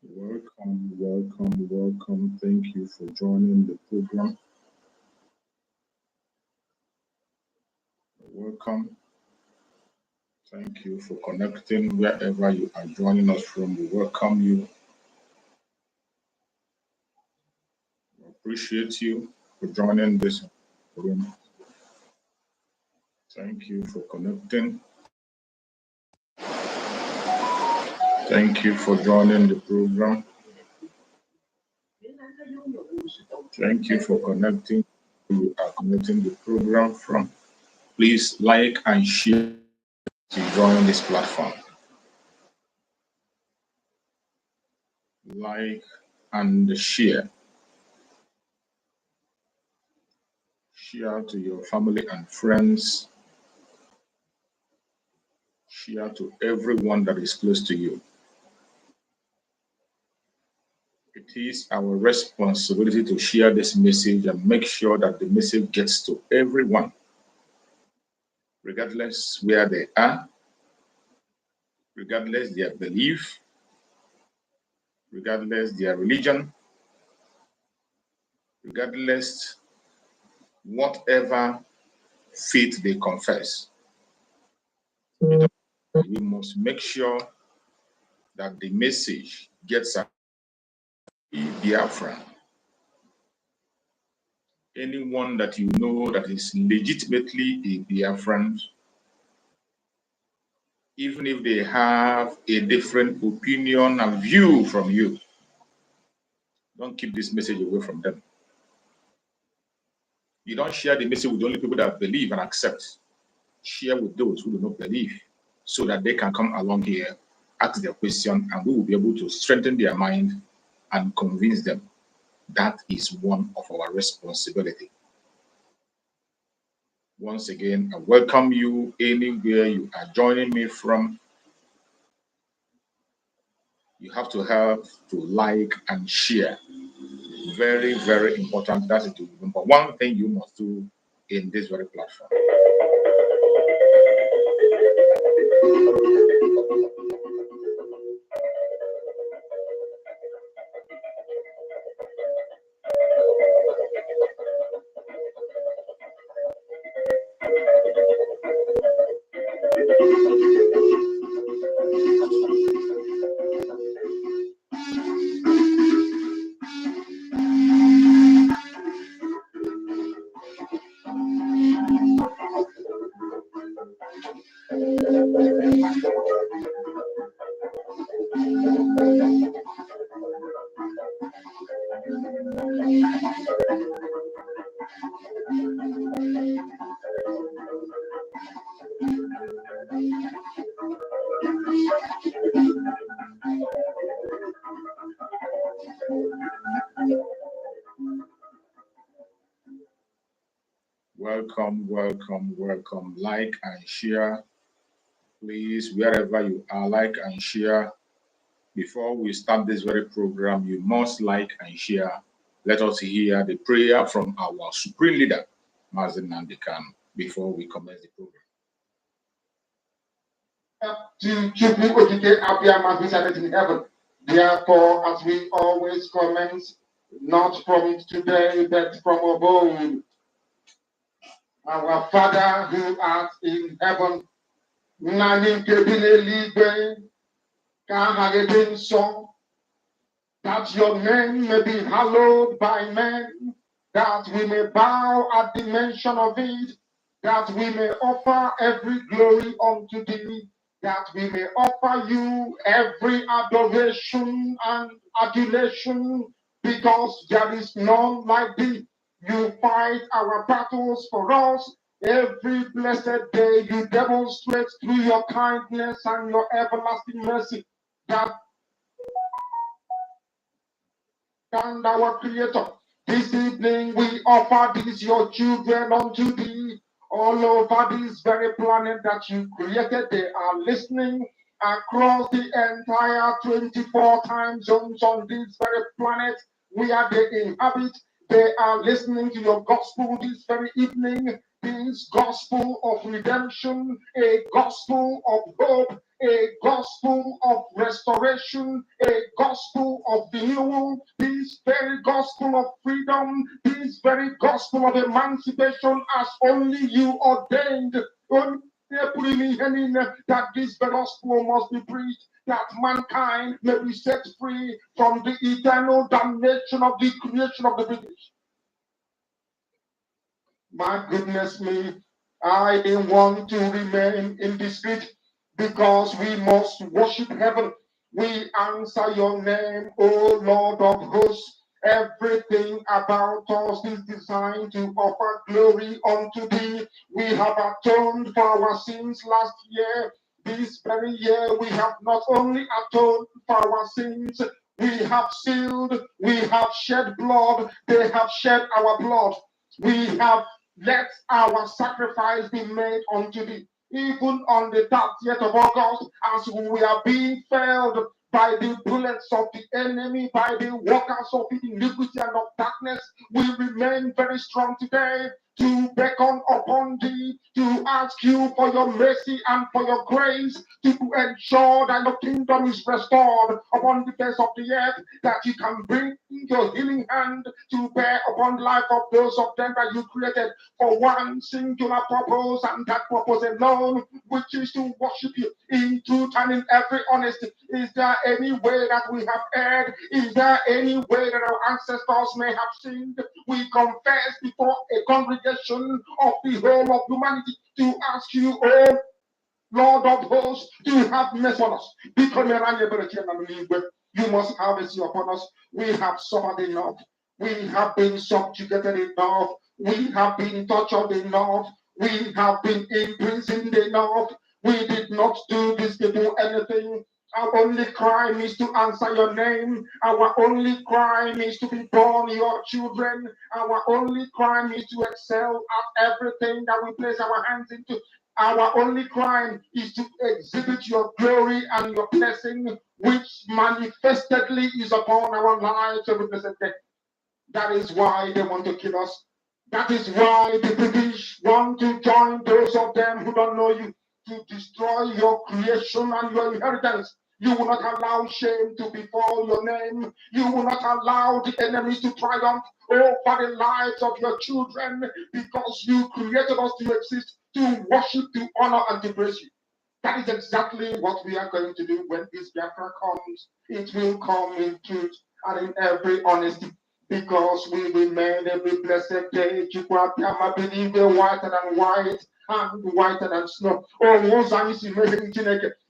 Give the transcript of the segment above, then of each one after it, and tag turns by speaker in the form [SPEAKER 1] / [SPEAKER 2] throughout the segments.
[SPEAKER 1] Welcome, welcome, welcome. Thank you for joining the program. Welcome. Thank you for connecting wherever you are joining us from. We welcome you. We appreciate you for joining this room. Thank you for connecting. Thank you for joining the program. Thank you for connecting. You are connecting the program from. Please like and share to join this platform. Like and share. Share to your family and friends. Share to everyone that is close to you. It is our responsibility to share this message and make sure that the message gets to everyone, regardless where they are, regardless their belief, regardless their religion, regardless whatever faith they confess. We must make sure that the message gets a Biafra. Anyone that you know that is legitimately a Biafran, even if they have a different opinion and view from you, don't keep this message away from them. You don't share the message with only people that believe and accept. Share with those who do not believe so that they can come along here, ask their question, and we will be able to strengthen their mind and convince them. That is one of our responsibility. Once again, I welcome you anywhere you are joining me from. You have to help to like and share. Very, very important. That is the number one thing you must do in this very platform. Welcome, welcome, welcome. Like and share. Please, wherever you are, like and share. Before we start this very program, you must like and share. Let us hear the prayer from our supreme leader, Mazen Nandekan, before we commence the program.
[SPEAKER 2] In heaven. Therefore, as we always commence, not from today, but from of old, our Father who art in heaven, that your name may be hallowed by men, that we may bow at the mention of it, that we may offer every glory unto thee, that we may offer you every adoration and adulation, because there is none like thee. You fight our battles for us. Every blessed day you demonstrate through your kindness and your everlasting mercy that and our Creator. This evening we offer these your children unto thee all over this very planet that you created. They are listening across the entire 24 time zones on this very planet where they inhabit. They are listening to your gospel this very evening. This gospel of redemption, a gospel of hope, a gospel of restoration, a gospel of renewal, this very gospel of freedom, this very gospel of emancipation as only you ordained. That this gospel must be preached, that mankind may be set free from the eternal damnation of the creation of the British. My goodness me, I didn't want to remain in the street because we must worship heaven. We answer your name, O Lord of hosts. Everything about us is designed to offer glory unto thee. We have atoned for our sins last year. This very year, we have not only atoned for our sins, we have sealed, we have shed blood, they have shed our blood. We have let our sacrifice be made unto thee. Even on the 30th of August, as we are being felled by the bullets of the enemy, by the workers of iniquity and of darkness, we remain very strong today to beckon upon thee, to ask you for your mercy and for your grace, to ensure that your kingdom is restored upon the face of the earth, that you can bring your healing hand to bear upon the life of those of them that you created for one singular purpose, and that purpose alone, which is to worship you in truth and in every honesty. Is there any way that we have erred? Is there any way that our ancestors may have sinned? We confess before a congregation of the whole of humanity to ask you, oh Lord of hosts, to have mercy on us. You must have mercy upon us. We have suffered enough. We have been subjugated enough. We have been tortured enough. We have been imprisoned enough. We did not do this to do anything. Our only crime is to answer your name. Our only crime is to be born your children. Our only crime is to excel at everything that we place our hands into. Our only crime is to exhibit your glory and your blessing, which manifestedly is upon our lives every blessed day. That is why they want to kill us. That is why the British want to join those of them who don't know you, to destroy your creation and your inheritance. You will not allow shame to befall your name. You will not allow the enemies to triumph over the lives of your children, because you created us to exist, to worship, to honor, and to praise you. That is exactly what we are going to do when this Biafra comes. It will come in truth and in every honesty, because we remain every blessed day. Believe whiter than white and whiter than snow.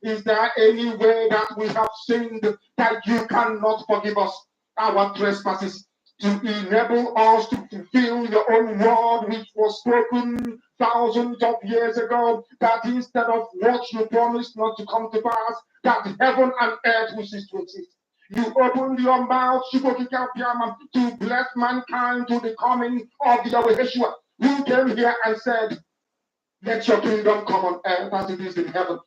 [SPEAKER 2] Is there any way that we have sinned that you cannot forgive us our trespasses, to enable us to fulfill your own word, which was spoken thousands of years ago, that instead of what you promised not to come to pass, that heaven and earth will cease to exist? You opened your mouth to bless mankind to the coming of the Yeshua, who came here and said, let your kingdom come on earth as it is in heaven.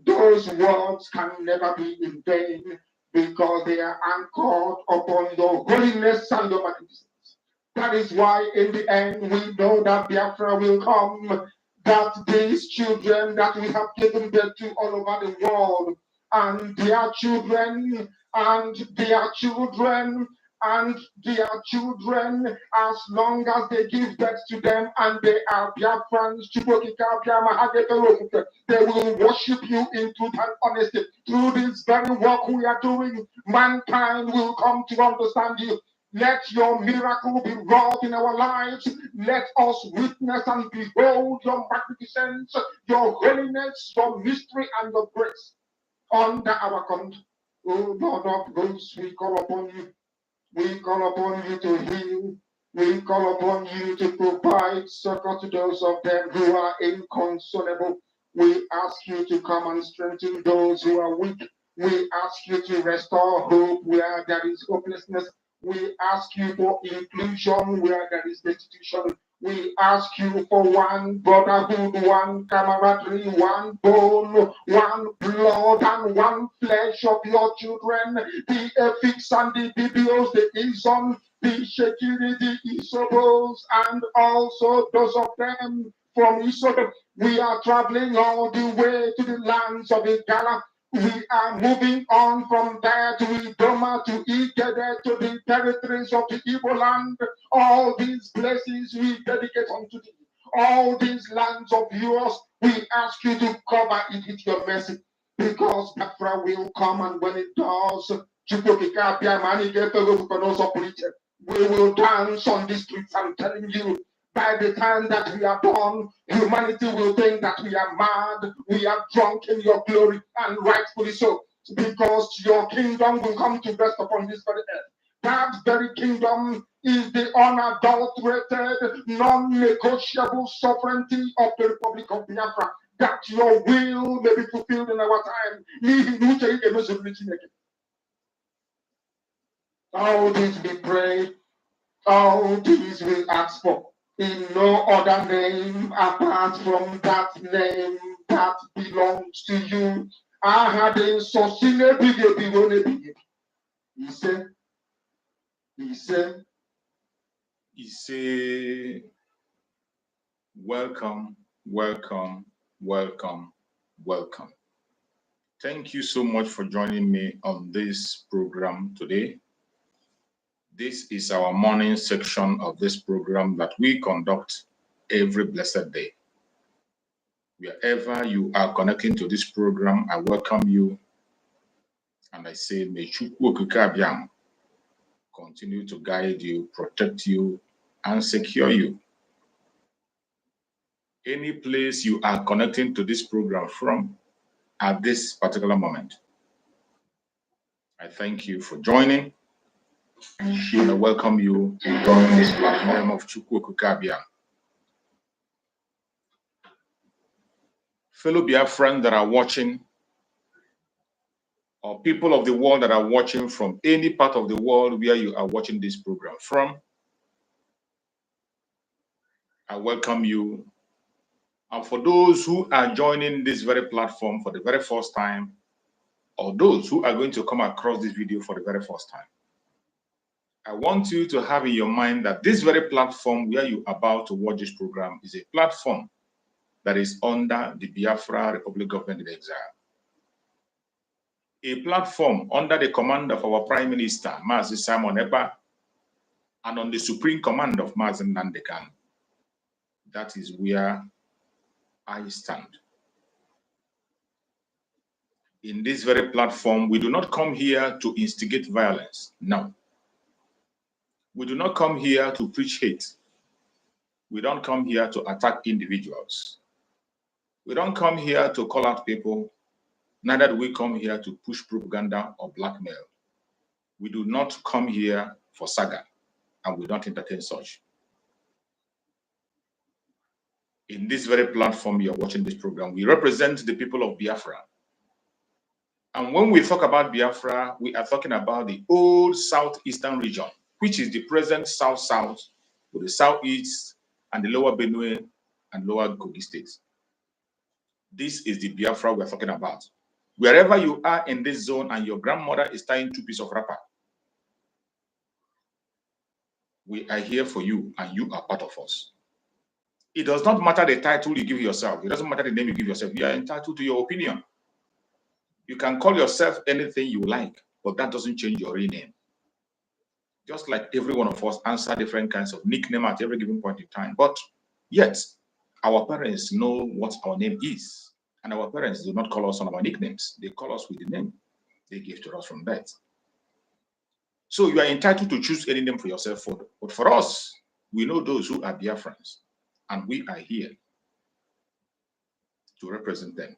[SPEAKER 2] Those words can never be in vain, because they are anchored upon your holiness and your magnificence. That is why in the end we know that Biafra will come, that these children that we have given birth to all over the world, and their children, and their children, and their children, as long as they give birth to them and they are Biafrans, they will worship you in truth and honesty. Through this very work we are doing, mankind will come to understand you. Let your miracle be wrought in our lives. Let us witness and behold your magnificence, your holiness, your mystery, and your grace under our conduct. Oh Lord of hosts, we call upon you. We call upon you to heal. We call upon you to provide succor to those of them who are inconsolable. We ask you to come and strengthen those who are weak. We ask you to restore hope where there is hopelessness. We ask you for inclusion where there is destitution. We ask you for one brotherhood, one camaraderie, one bone, one blood, and one flesh of your children. The Epics and the Biblios, the Ison, the Shekiri, the Isobos, and also those of them from Isobo. We are traveling all the way to the lands of Igala. We are moving on from there to Idoma, to Igede, to the territories of the Igbo land. All these places we dedicate unto thee. All these lands of yours, we ask you to cover it with your mercy. Because Biafra will come, and when it does, we will dance on the streets. I'm telling you, by the time that we are done, humanity will think that we are mad, we are drunk in your glory, and rightfully so, because your kingdom will come to rest upon this very earth. That very kingdom is the unadulterated, non-negotiable sovereignty of the Republic of Biafra, that your will may be fulfilled in our time. All this we pray, all these we ask for, in no other name apart from that name that belongs to you. I had in Sosine Biggie.
[SPEAKER 1] He say, welcome, welcome, welcome, welcome. Thank you so much for joining me on this program today. This is our morning section of this program that we conduct every blessed day. Wherever you are connecting to this program, I welcome you. And I say, may Chukwu Okike Abiam continue to guide you, protect you, and secure you. Any place you are connecting to this program from at this particular moment, I thank you for joining. And I welcome you to join this platform of Chukwu Okike Abiam. Fellow Biafrans that are watching, or people of the world that are watching from any part of the world where you are watching this program from, I welcome you. And for those who are joining this very platform for the very first time, or those who are going to come across this video for the very first time, I want you to have in your mind that this very platform where you are about to watch this program is a platform that is under the Biafra Republic Government in Exile. A platform under the command of our Prime Minister, Mazi Simon Ekpa, and on the supreme command of Mazi Nnamdi Kanu. That is where I stand. In this very platform, we do not come here to instigate violence. No. We do not come here to preach hate. We don't come here to attack individuals. We don't come here to call out people. Neither do we come here to push propaganda or blackmail. We do not come here for saga, and we don't entertain such. In this very platform you're watching this program, we represent the people of Biafra. And when we talk about Biafra, we are talking about the old southeastern region, which is the present south-south, with the southeast and the lower Benue and lower Kogi states. This is the Biafra we're talking about. Wherever you are in this zone and your grandmother is tying 2 pieces of wrapper, we are here for you and you are part of us. It does not matter the title you give yourself. It doesn't matter the name you give yourself. You are entitled to your opinion. You can call yourself anything you like, but that doesn't change your real name. Just like every one of us answer different kinds of nickname at every given point in time. But yet, our parents know what our name is. And our parents do not call us on our nicknames. They call us with the name they give to us from birth. So you are entitled to choose any name for yourself. But for us, we know those who are Biafrans. And we are here to represent them.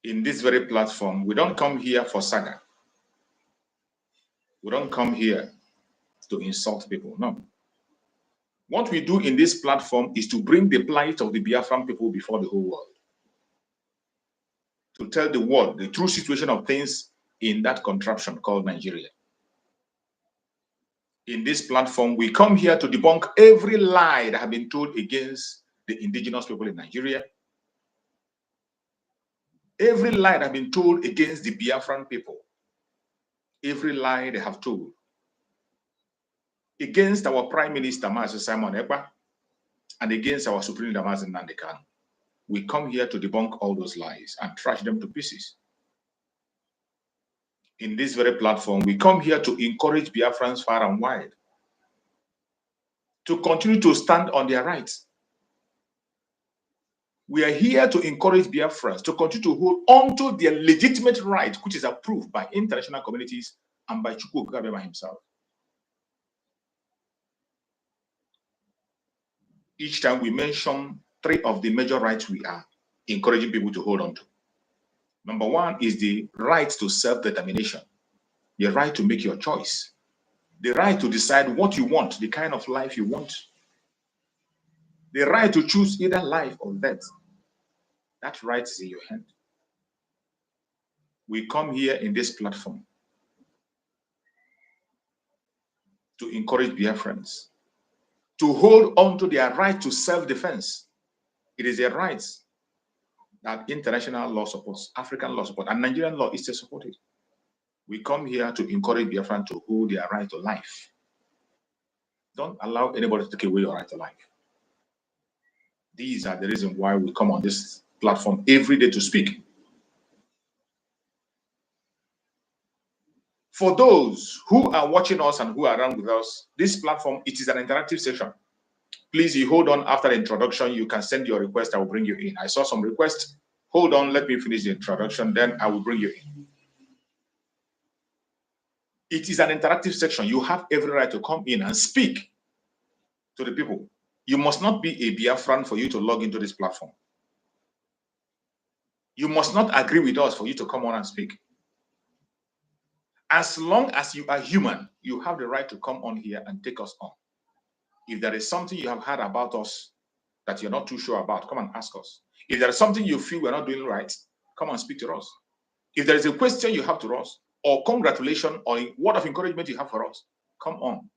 [SPEAKER 1] In this very platform, we don't come here for saga. We don't come here to insult people, no. What we do in this platform is to bring the plight of the Biafran people before the whole world. To tell the world the true situation of things in that contraption called Nigeria. In this platform, we come here to debunk every lie that has been told against the indigenous people in Nigeria. Every lie that has been told against the Biafran people. Every lie they have told against our Prime Minister, Mazi Simon Ekpa, and against our Supreme Leader, Mazi Nnamdi Kanu. We come here to debunk all those lies and trash them to pieces. In this very platform, we come here to encourage Biafrans far and wide to continue to stand on their rights. We are here to encourage Biafrans to continue to hold on to their legitimate right, which is approved by international communities and by Chukwu Okabema himself. Each time we mention 3 of the major rights we are encouraging people to hold on to. Number 1 is the right to self-determination, the right to make your choice, the right to decide what you want, the kind of life you want, the right to choose either life or death. That right is in your hand. We come here in this platform to encourage Biafrans to hold on to their right to self-defense. It is a right that international law supports, African law supports, and Nigerian law is to support it. We come here to encourage Biafrans to hold their right to life. Don't allow anybody to take away your right to life. These are the reasons why we come on this platform every day to speak. For those who are watching us and who are around with us, this platform, it is an interactive session. Please, you hold on after the introduction. You can send your request. I will bring you in. I saw some requests. Hold on. Let me finish the introduction. Then I will bring you in. It is an interactive section. You have every right to come in and speak to the people. You must not be a Biafran for you to log into this platform. You must not agree with us for you to come on and speak. As long as you are human, you have the right to come on here and take us on. If there is something you have heard about us that you're not too sure about, come and ask us. If there is something you feel we're not doing right, come and speak to us. If there is a question you have to us, or congratulations, or a word of encouragement you have for us, come on.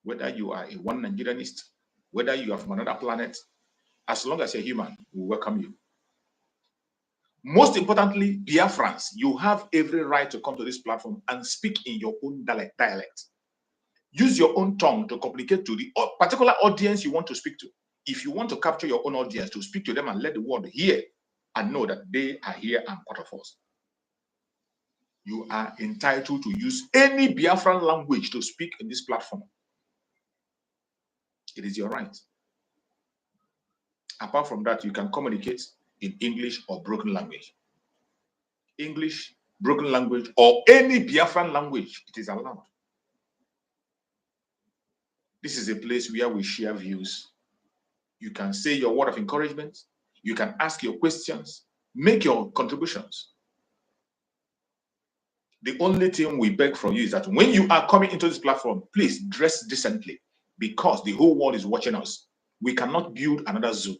[SPEAKER 1] Whether you are a one Nigerianist, whether you are from another planet, as long as you're human, we welcome you. Most importantly, Biafrans, you have every right to come to this platform and speak in your own dialect. Use your own tongue to communicate to the particular audience you want to speak to. If you want to capture your own audience, to speak to them and let the world hear and know that they are here and part of us. You are entitled to use any Biafran language to speak in this platform. It is your right. Apart from that, you can communicate in English or broken language. English, broken language, or any Biafran language, it is allowed. This is a place where we share views. You can say your word of encouragement. You can ask your questions, make your contributions. The only thing we beg from you is that when you are coming into this platform, please dress decently, because the whole world is watching us. We cannot build another zoo.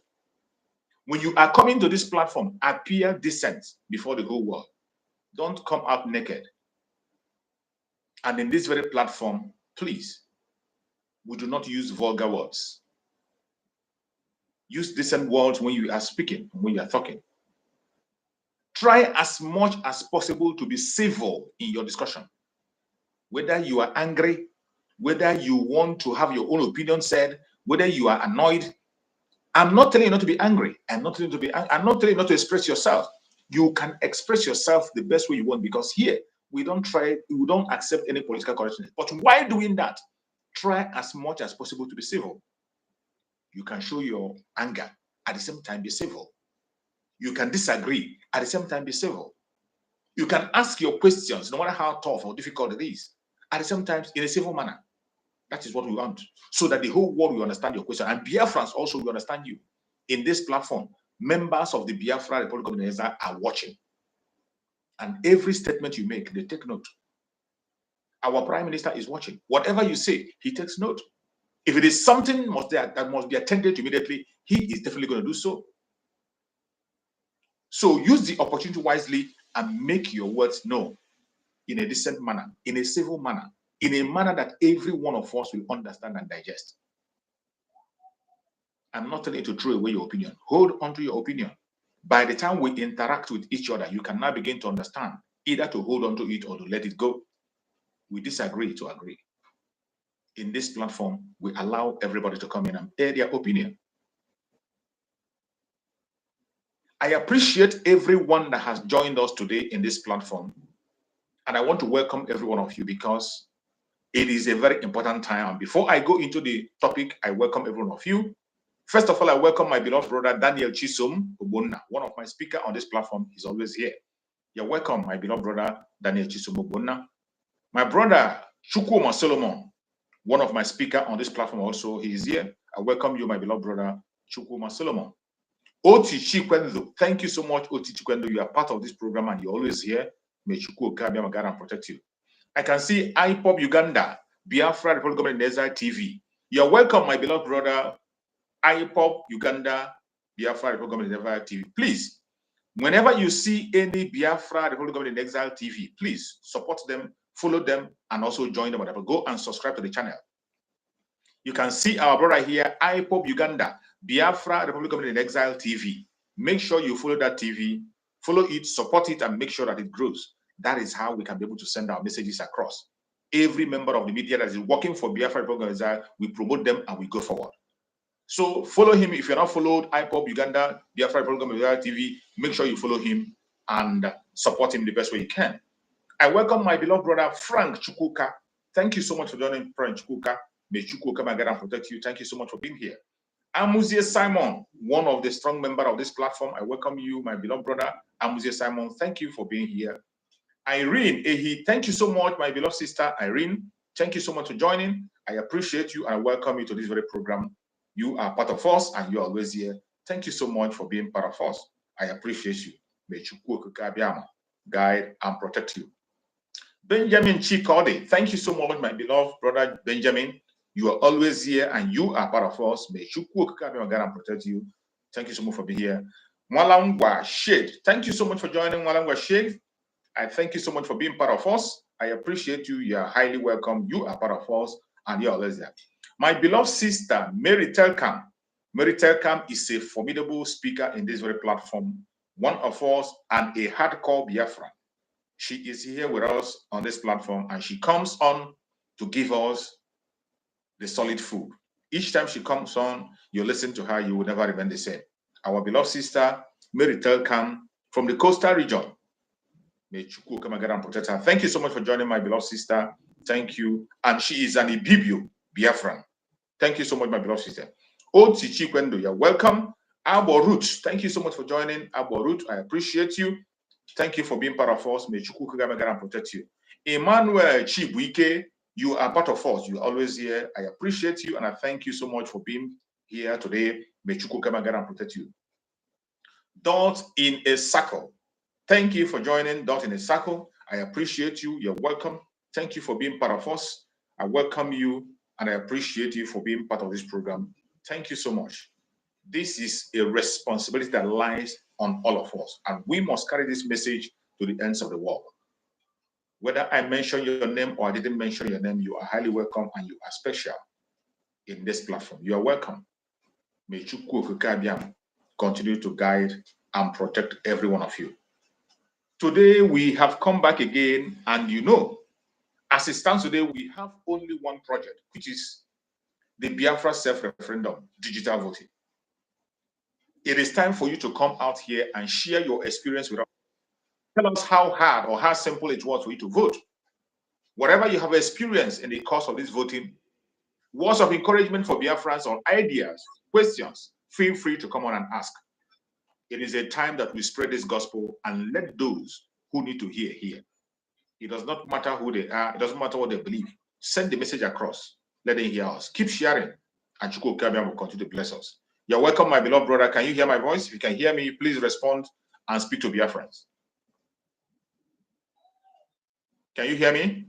[SPEAKER 1] When you are coming to this platform, appear decent before the whole world. Don't come out naked. And in this very platform, please, we do not use vulgar words. Use decent words when you are speaking, when you are talking. Try as much as possible to be civil in your discussion. Whether you are angry, whether you want to have your own opinion said, whether you are annoyed. I'm not telling you not to be angry. I'm not telling you not to express yourself. You can express yourself the best way you want, because here we don't accept any political correctness. But while doing that, try as much as possible to be civil. You can show your anger, at the same time be civil. You can disagree, at the same time be civil. You can ask your questions, no matter how tough or difficult it is, at the same time in a civil manner. That is what we want, so that the whole world will understand your question. And Biafrans also will understand you. In this platform, members of the Biafra Republic of Nigeria are watching. And every statement you make, they take note. Our Prime Minister is watching. Whatever you say, he takes note. If it is something that must be attended to immediately, he is definitely going to do so. So use the opportunity wisely and make your words known in a decent manner, in a civil manner, in a manner that every one of us will understand and digest. I'm not telling you to throw away your opinion. Hold on to your opinion. By the time we interact with each other, you can now begin to understand either to hold on to it or to let it go. We disagree to agree. In this platform, we allow everybody to come in and air their opinion. I appreciate everyone that has joined us today in this platform. And I want to welcome every one of you because it is a very important time. And before I go into the topic, I welcome every one of you. First of all, I welcome my beloved brother, Daniel Chisom Obonna, one of my speakers on this platform. He's always here. You're welcome, my beloved brother, Daniel Chisom Obonna. My brother, Chukwuma Solomon, one of my speakers on this platform also, he is here. I welcome you, my beloved brother, Chukwuma Solomon. Oti Chikwendo, thank you so much, Oti Chikwendo. You are part of this program and you're always here. May Chukwu Okabiama God and protect you. I can see IPOP Uganda, Biafra, Republic Government Exile TV. You're welcome, my beloved brother, IPOP Uganda, Biafra, Republic Government Exile TV. Please, whenever you see any Biafra, Republic Government Exile TV, please support them, follow them, and also join them. Go and subscribe to the channel. You can see our brother here, IPOP Uganda, Biafra, Republic of Exile TV. Make sure you follow that TV, follow it, support it, and make sure that it grows. That is how we can be able to send our messages across. Every member of the media that is working for Biafra, Republic of Exile, we promote them and we go forward. So follow him. If you're not followed, IPOP Uganda, Biafra, Republic of Exile TV, make sure you follow him and support him the best way you can. I welcome my beloved brother, Frank Chukwuka. Thank you so much for joining, Frank Chukwuka. May Chukwu come and get and protect you. Thank you so much for being here. Amuzie Simon, one of the strong members of this platform. I welcome you, my beloved brother, Amuzie Simon. Thank you for being here. Irene Ehi, thank you so much, my beloved sister Irene. Thank you so much for joining. I appreciate you and I welcome you to this very program. You are part of us and you're always here. Thank you so much for being part of us. I appreciate you. May Chukwu Okabiama guide and protect you. Benjamin Chikode, thank you so much, my beloved brother Benjamin. You are always here and you are part of us. May Chukwu Okabiama guide and protect you. Thank you so much for being here. Mwalangwa Shade, thank you so much for joining, Mwalangwa Shade. I thank you so much for being part of us. I appreciate you. You are highly welcome. You are part of us and you're always there. My beloved sister, Mary Telkam. Mary Telkam is a formidable speaker in this very platform, one of us and a hardcore Biafran. She is here with us on this platform and she comes on to give us the solid food. Each time she comes on, you listen to her, you will never remain the same. Our beloved sister, Mary Telkam from the coastal region. May Chukwu come and protect her. Thank you so much for joining, my beloved sister. Thank you. And she is an Ibibio Biafran. Thank you so much, my beloved sister. Oti Chikwendo, you're welcome. Abo Root, thank you so much for joining. Abo Root, I appreciate you. Thank you for being part of us. May Chukwu come and protect you. Emmanuel Chibuike, you are part of us. You're always here. I appreciate you and I thank you so much for being here today. May Chukwu come and protect you. Dot in a circle. Thank you for joining Dot in a Circle. I appreciate you. You're welcome. Thank you for being part of us. I welcome you and I appreciate you for being part of this program. Thank you so much. This is a responsibility that lies on all of us, and we must carry this message to the ends of the world. Whether I mention your name or I didn't mention your name, you are highly welcome and you are special in this platform. You are welcome. May Chukwu Okabiama continue to guide and protect every one of you. Today, we have come back again, and you know, as it stands today, we have only one project, which is the Biafra self-referendum, digital voting. It is time for you to come out here and share your experience with us. Tell us how hard or how simple it was for you to vote. Whatever you have experienced in the course of this voting, words of encouragement for Biafrans or ideas, questions, feel free to come on and ask. It is a time that we spread this gospel and let those who need to hear, hear. It does not matter who they are. It doesn't matter what they believe. Send the message across. Let them hear us. Keep sharing. And Chukwu Okabiama will continue to bless us. You're welcome, my beloved brother. Can you hear my voice? If you can hear me, please respond and speak to Biafrans. Can you hear me?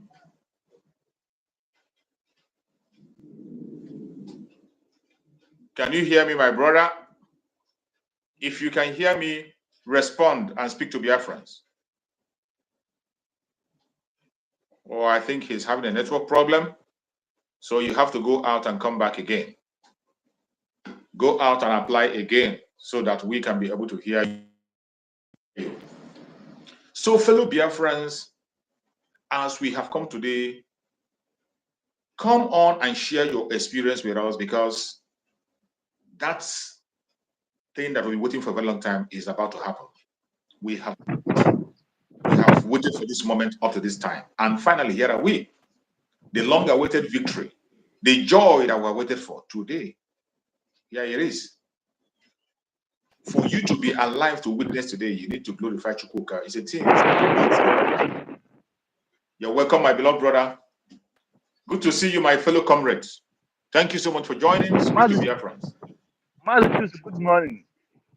[SPEAKER 1] Can you hear me, my brother? If you can hear me, respond and speak to Biafrans. Or I think he's having a network problem. So you have to go out and come back again. Go out and apply again so that we can be able to hear you. So fellow Biafrans, as we have come today, come on and share your experience with us, because that's thing that we've been waiting for a very long time is about to happen. We have waited for this moment up to this time. And finally, here are we. The long-awaited victory. The joy that we waited for today. Here it is. For you to be alive to witness today, you need to glorify Chukwuka. It's a team. You're welcome, my beloved brother. Good to see you, my fellow comrades. Thank you so much for joining. Speaking Biafrans.
[SPEAKER 3] Good morning.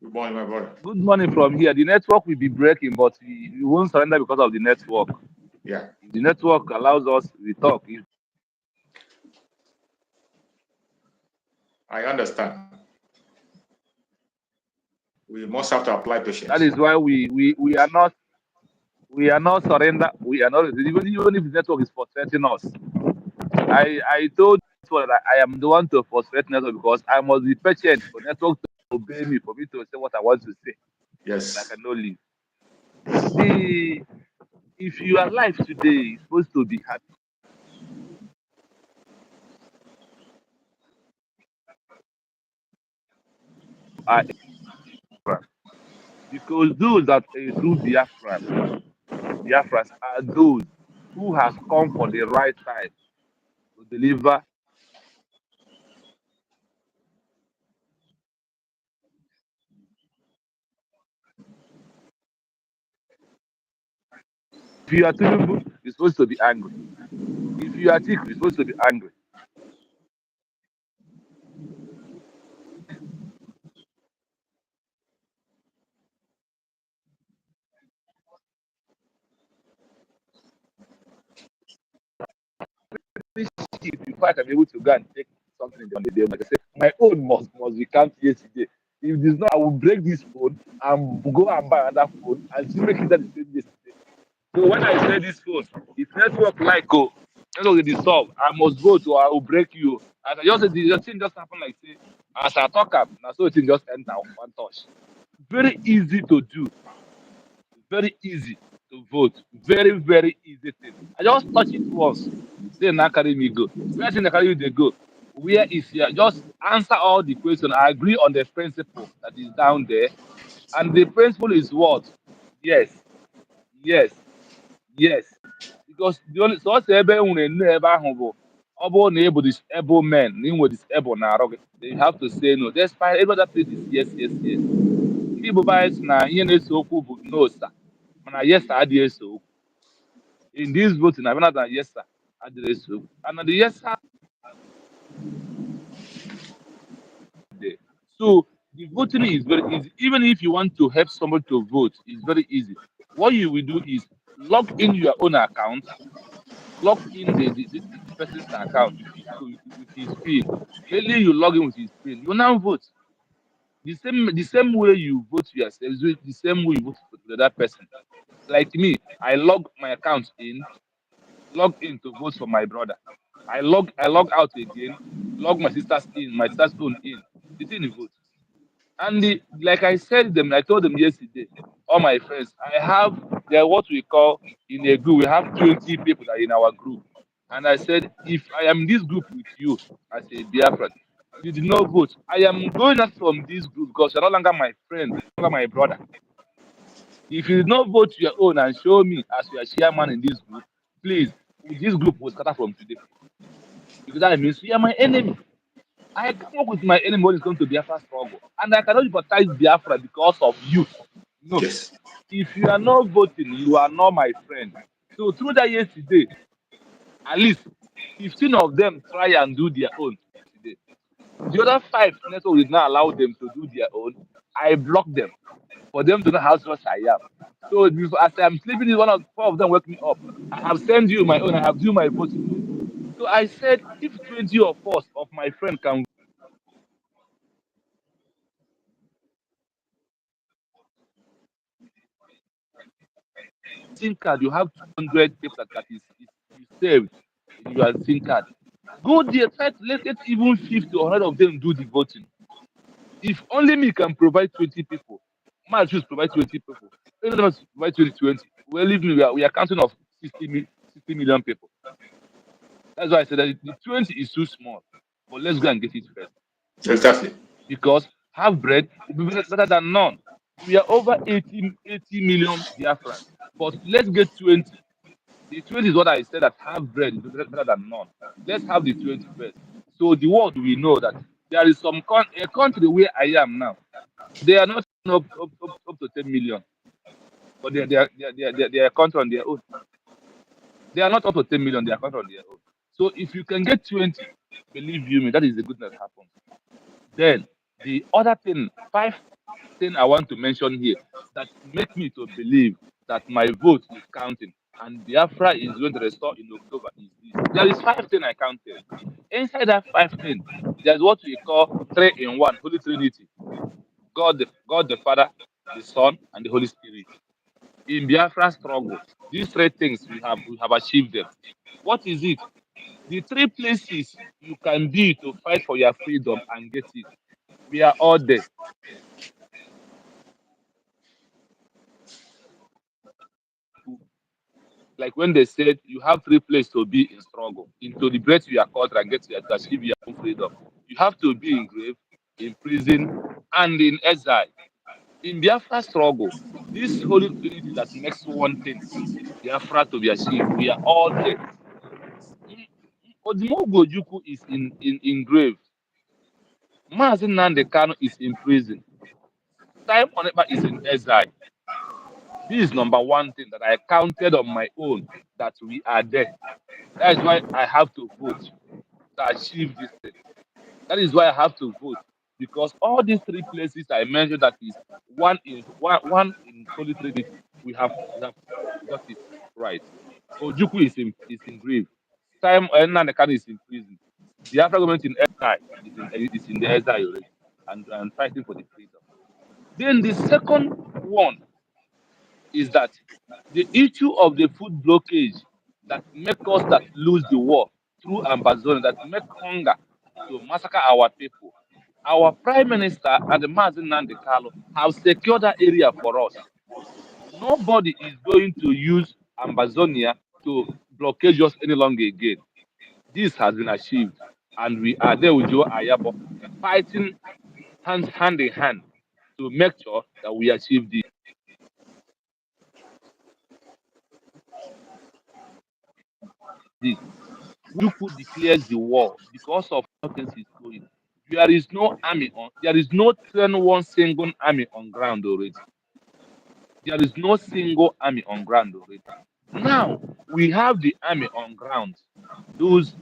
[SPEAKER 1] Good morning, my brother.
[SPEAKER 3] Good morning from here. The network will be breaking, but we won't surrender because of the network.
[SPEAKER 1] Yeah.
[SPEAKER 3] If the network allows us, we talk.
[SPEAKER 1] I understand. We must have to apply patience.
[SPEAKER 3] That is why we are not surrender. We are not even if the network is frustrating us. I told you that I am the one to frustrate network because I must be patient for network to obey me, for me to say what I want to say.
[SPEAKER 1] Yes.
[SPEAKER 3] And I cannot leave. If you are alive today, you're supposed to be happy. Because those that are true Biafrans are those who has come for the right time to deliver. If you are Tinubu, you're supposed to be angry. If you are Atiku, you're supposed to be angry. Before I can be able to go and take something on the day, like I said, my own must be counted yesterday. If this not, I will break this phone and go and buy another phone and still make it that the same yesterday. So when I say this phone, if network network is solved, I must go to I will break you. As I just said, the thing just happen like say, as I talk up, now so it just enter one touch. Very easy to do. Very easy to vote. Very, very easy thing. I just touch it once. Say now carry me go. Where say carry you they go? Where is here? Just answer all the questions. I agree on the principle that is down there. And the principle is what? Yes. Yes. Yes. Because the only so ebe nwere nne ebe ahụ bụ ọ bụrụ na ị bụ disable men na ị nwere disable na arụ gị, they have to say no. Despite every other place is yes, yes, yes. Ndị Igbo anyị sị na ihe na-ese okwu bụ no sir, mana yes sir adịghị ese okwu. In this voting, I've not yes sir adịghị ese okwu. And the yes sir there. So the voting is very easy. Even if you want to help somebody to vote, it's very easy. What you will do is log in your own account, log in the person's account with his PIN. Immediately you log in with his PIN, you now vote. The same way you vote for yourself is the same way you vote for the other person. Like me, I log my account in, log in to vote for my brother. I log out again, log my sister's own in. The thing you vote. And like I said them, I told them yesterday, all my friends, I have they're what we call in a group, we have 20 people that are in our group. And I said, if I am in this group with you as a Biafran, you did not vote. I am going out from this group because you're no longer my friend, no longer my brother. If you did not vote your own and show me as your chairman in this group, please, this group will scatter from today. Because that means you are my enemy. I can work with my enemy when it's going to Biafra struggle. And I cannot sympathize Biafra because of you. No.
[SPEAKER 1] Yes.
[SPEAKER 3] If you are not voting, you are not my friend. So through that yesterday, at least 15 of them try and do their own today. The other 5 network did not allow them to do their own. I blocked them for them to know how serious I am. So as I'm sleeping, one of 4 of them wake me up. I have sent you my own. I have done my voting own. So I said, if 20 of us of my friend can SIM card, you have 200 people that is you saved in your SIM card. Go there, let even 50 or 100 of them do the voting. If only me can provide 20 people, my choose provide 20 people. Let us provide 20. Well, leave me, we are counting of 60 million people. That's why I said that the 20 is too small. But let's go and get it first.
[SPEAKER 1] Exactly.
[SPEAKER 3] Because Have bread will be better than none. We are over 80 million Biafrans, but let's get 20. The 20 is what I said, that have bread is better than none. Let's have the 20 first. So the world will know that there is a country where I am now. They are not up to 10 million, but they are a country on their own. They are not up to 10 million, they are a country on their own. So if you can get 20, believe you me, that is the good that happens. Then the other thing, five thing I want to mention here that make me to believe that my vote is counting and Biafra is going to restore in October is this. There is five things I counted. Inside that five things, there's what we call three in one, Holy Trinity. God the Father, the Son, and the Holy Spirit. In Biafra struggle, these three things we have achieved them. What is it? The three places you can be to fight for your freedom and get it. We are all there. Like when they said you have three places to be in struggle, in to liberate your country and get to achieve your own freedom. You have to be in grave, in prison, and in exile. In Biafra struggle, this holy trinity that makes one thing, Biafra to be achieved, we are all there. Odimogo Ojukwu is in grave. Mazin Nnamdi Kanu is in prison. Time Onepa is in exile. This is number one thing that I counted on my own that we are there. That is why I have to vote to achieve this thing. That is why I have to vote because all these three places I mentioned, that is one in Holy Trinity, we have got it right. Ojukwu is in grave. Time Nnamdi Kanu is in prison. The Biafra government in exile is in the exile already and fighting for the freedom. Then the second one is that the issue of the food blockage that make us that lose the war through Amazon, that make hunger to massacre our people. Our prime minister and the Mazin Nandi Kalo have secured that area for us. Nobody is going to use Amazonia to blockade us any longer again. This has been achieved, and we are there with Joe Ayabo fighting hand in hand to make sure that we achieve this. Ojukwu declares the war because of how things is going. There is no train one single army on ground already. There is no single army on ground already. Now we have the army on ground. Those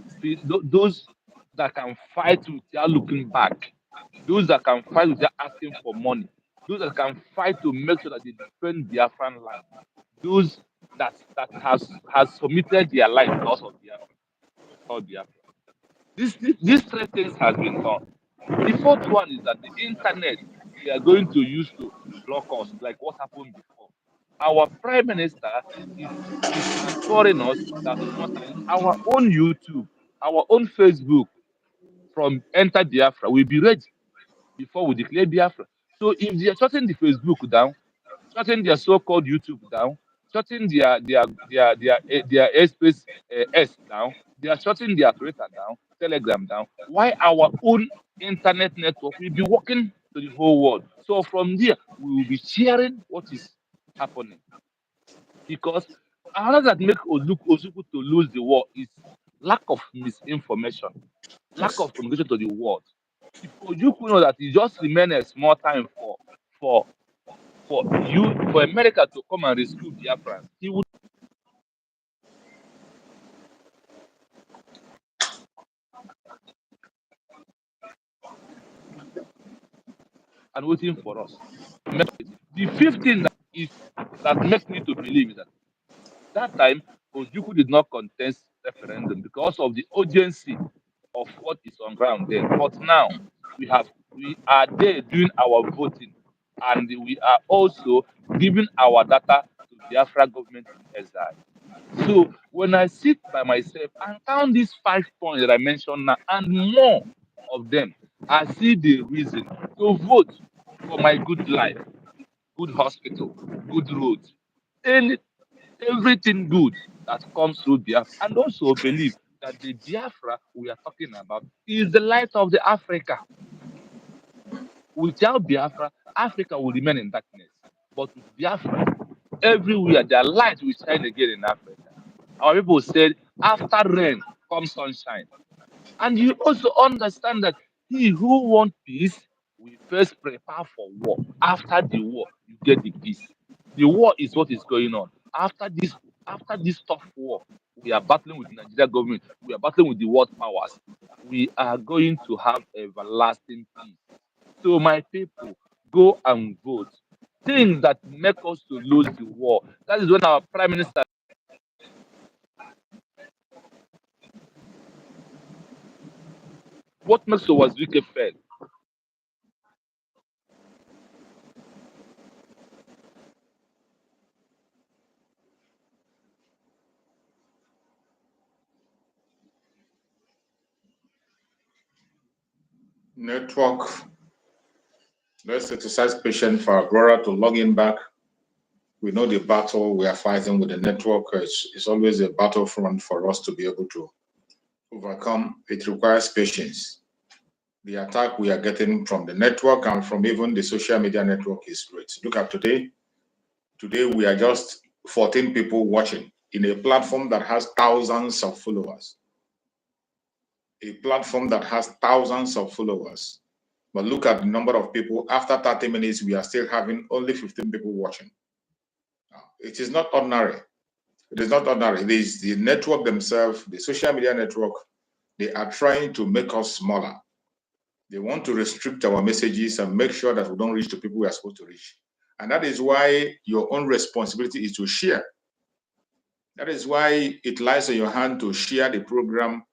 [SPEAKER 3] those that can fight without looking back. Those that can fight without asking for money. Those that can fight to make sure that they defend Biafran land. Those that has submitted their life because of Biafra. Called Biafra. These three things has been done. The fourth one is that the internet they are going to use to block us, like what happened before. Our prime minister is is assuring us that no matter our own YouTube, our own Facebook from Enter Biafra will be ready before we declare Biafra. So if they are shutting the Facebook down, shutting their so-called YouTube down, shutting their airspace S down, they are shutting their Twitter down, Telegram down. Why our own internet network will be working to the whole world? So from there, we will be sharing what is happening. Because another that make Ozuku to lose the war is lack of misinformation, lack
[SPEAKER 1] Yes.
[SPEAKER 3] of communication to the world. If Ojukwu know that it just remain a small time for for America to come and rescue Biafrans, he would and waiting for us. The fifth thing that makes me to believe is that that time Ojukwu did not contest referendum because of the urgency of what is on ground there. But now we are there doing our voting and we are also giving our data to Biafra government in exile. So when I sit by myself and count these 5 points that I mentioned now and more of them, I see the reason to vote for my good life, good hospital, good roads, any everything good that comes through Biafra, and also believe that the Biafra we are talking about is the light of the Africa. Without Biafra, Africa will remain in darkness. But with Biafra, everywhere their light will shine again in Africa. Our people said, after rain comes sunshine. And you also understand that he who wants peace will first prepare for war. After the war, you get the peace. The war is what is going on. After this tough war, we are battling with the Nigeria government, we are battling with the world powers. We are going to have everlasting peace. So my people, go and vote. Things that make us to lose the war. That is when our prime minister, what makes Owazwike fail?
[SPEAKER 1] Network. Let's exercise patience for our brother to log in back. We know the battle we are fighting with the network. It's always a battlefront for us to be able to overcome. It requires patience. The attack we are getting from the network and from even the social media network is great. Look at today. Today we are just 14 people watching in a platform that has thousands of followers. A platform that has thousands of followers. But look at the number of people. After 30 minutes, we are still having only 15 people watching. It is not ordinary. It is not ordinary. It is the network themselves, the social media network. They are trying to make us smaller. They want to restrict our messages and make sure that we don't reach the people we are supposed to reach. And that is why your own responsibility is to share. That is why it lies on your hand to share the program,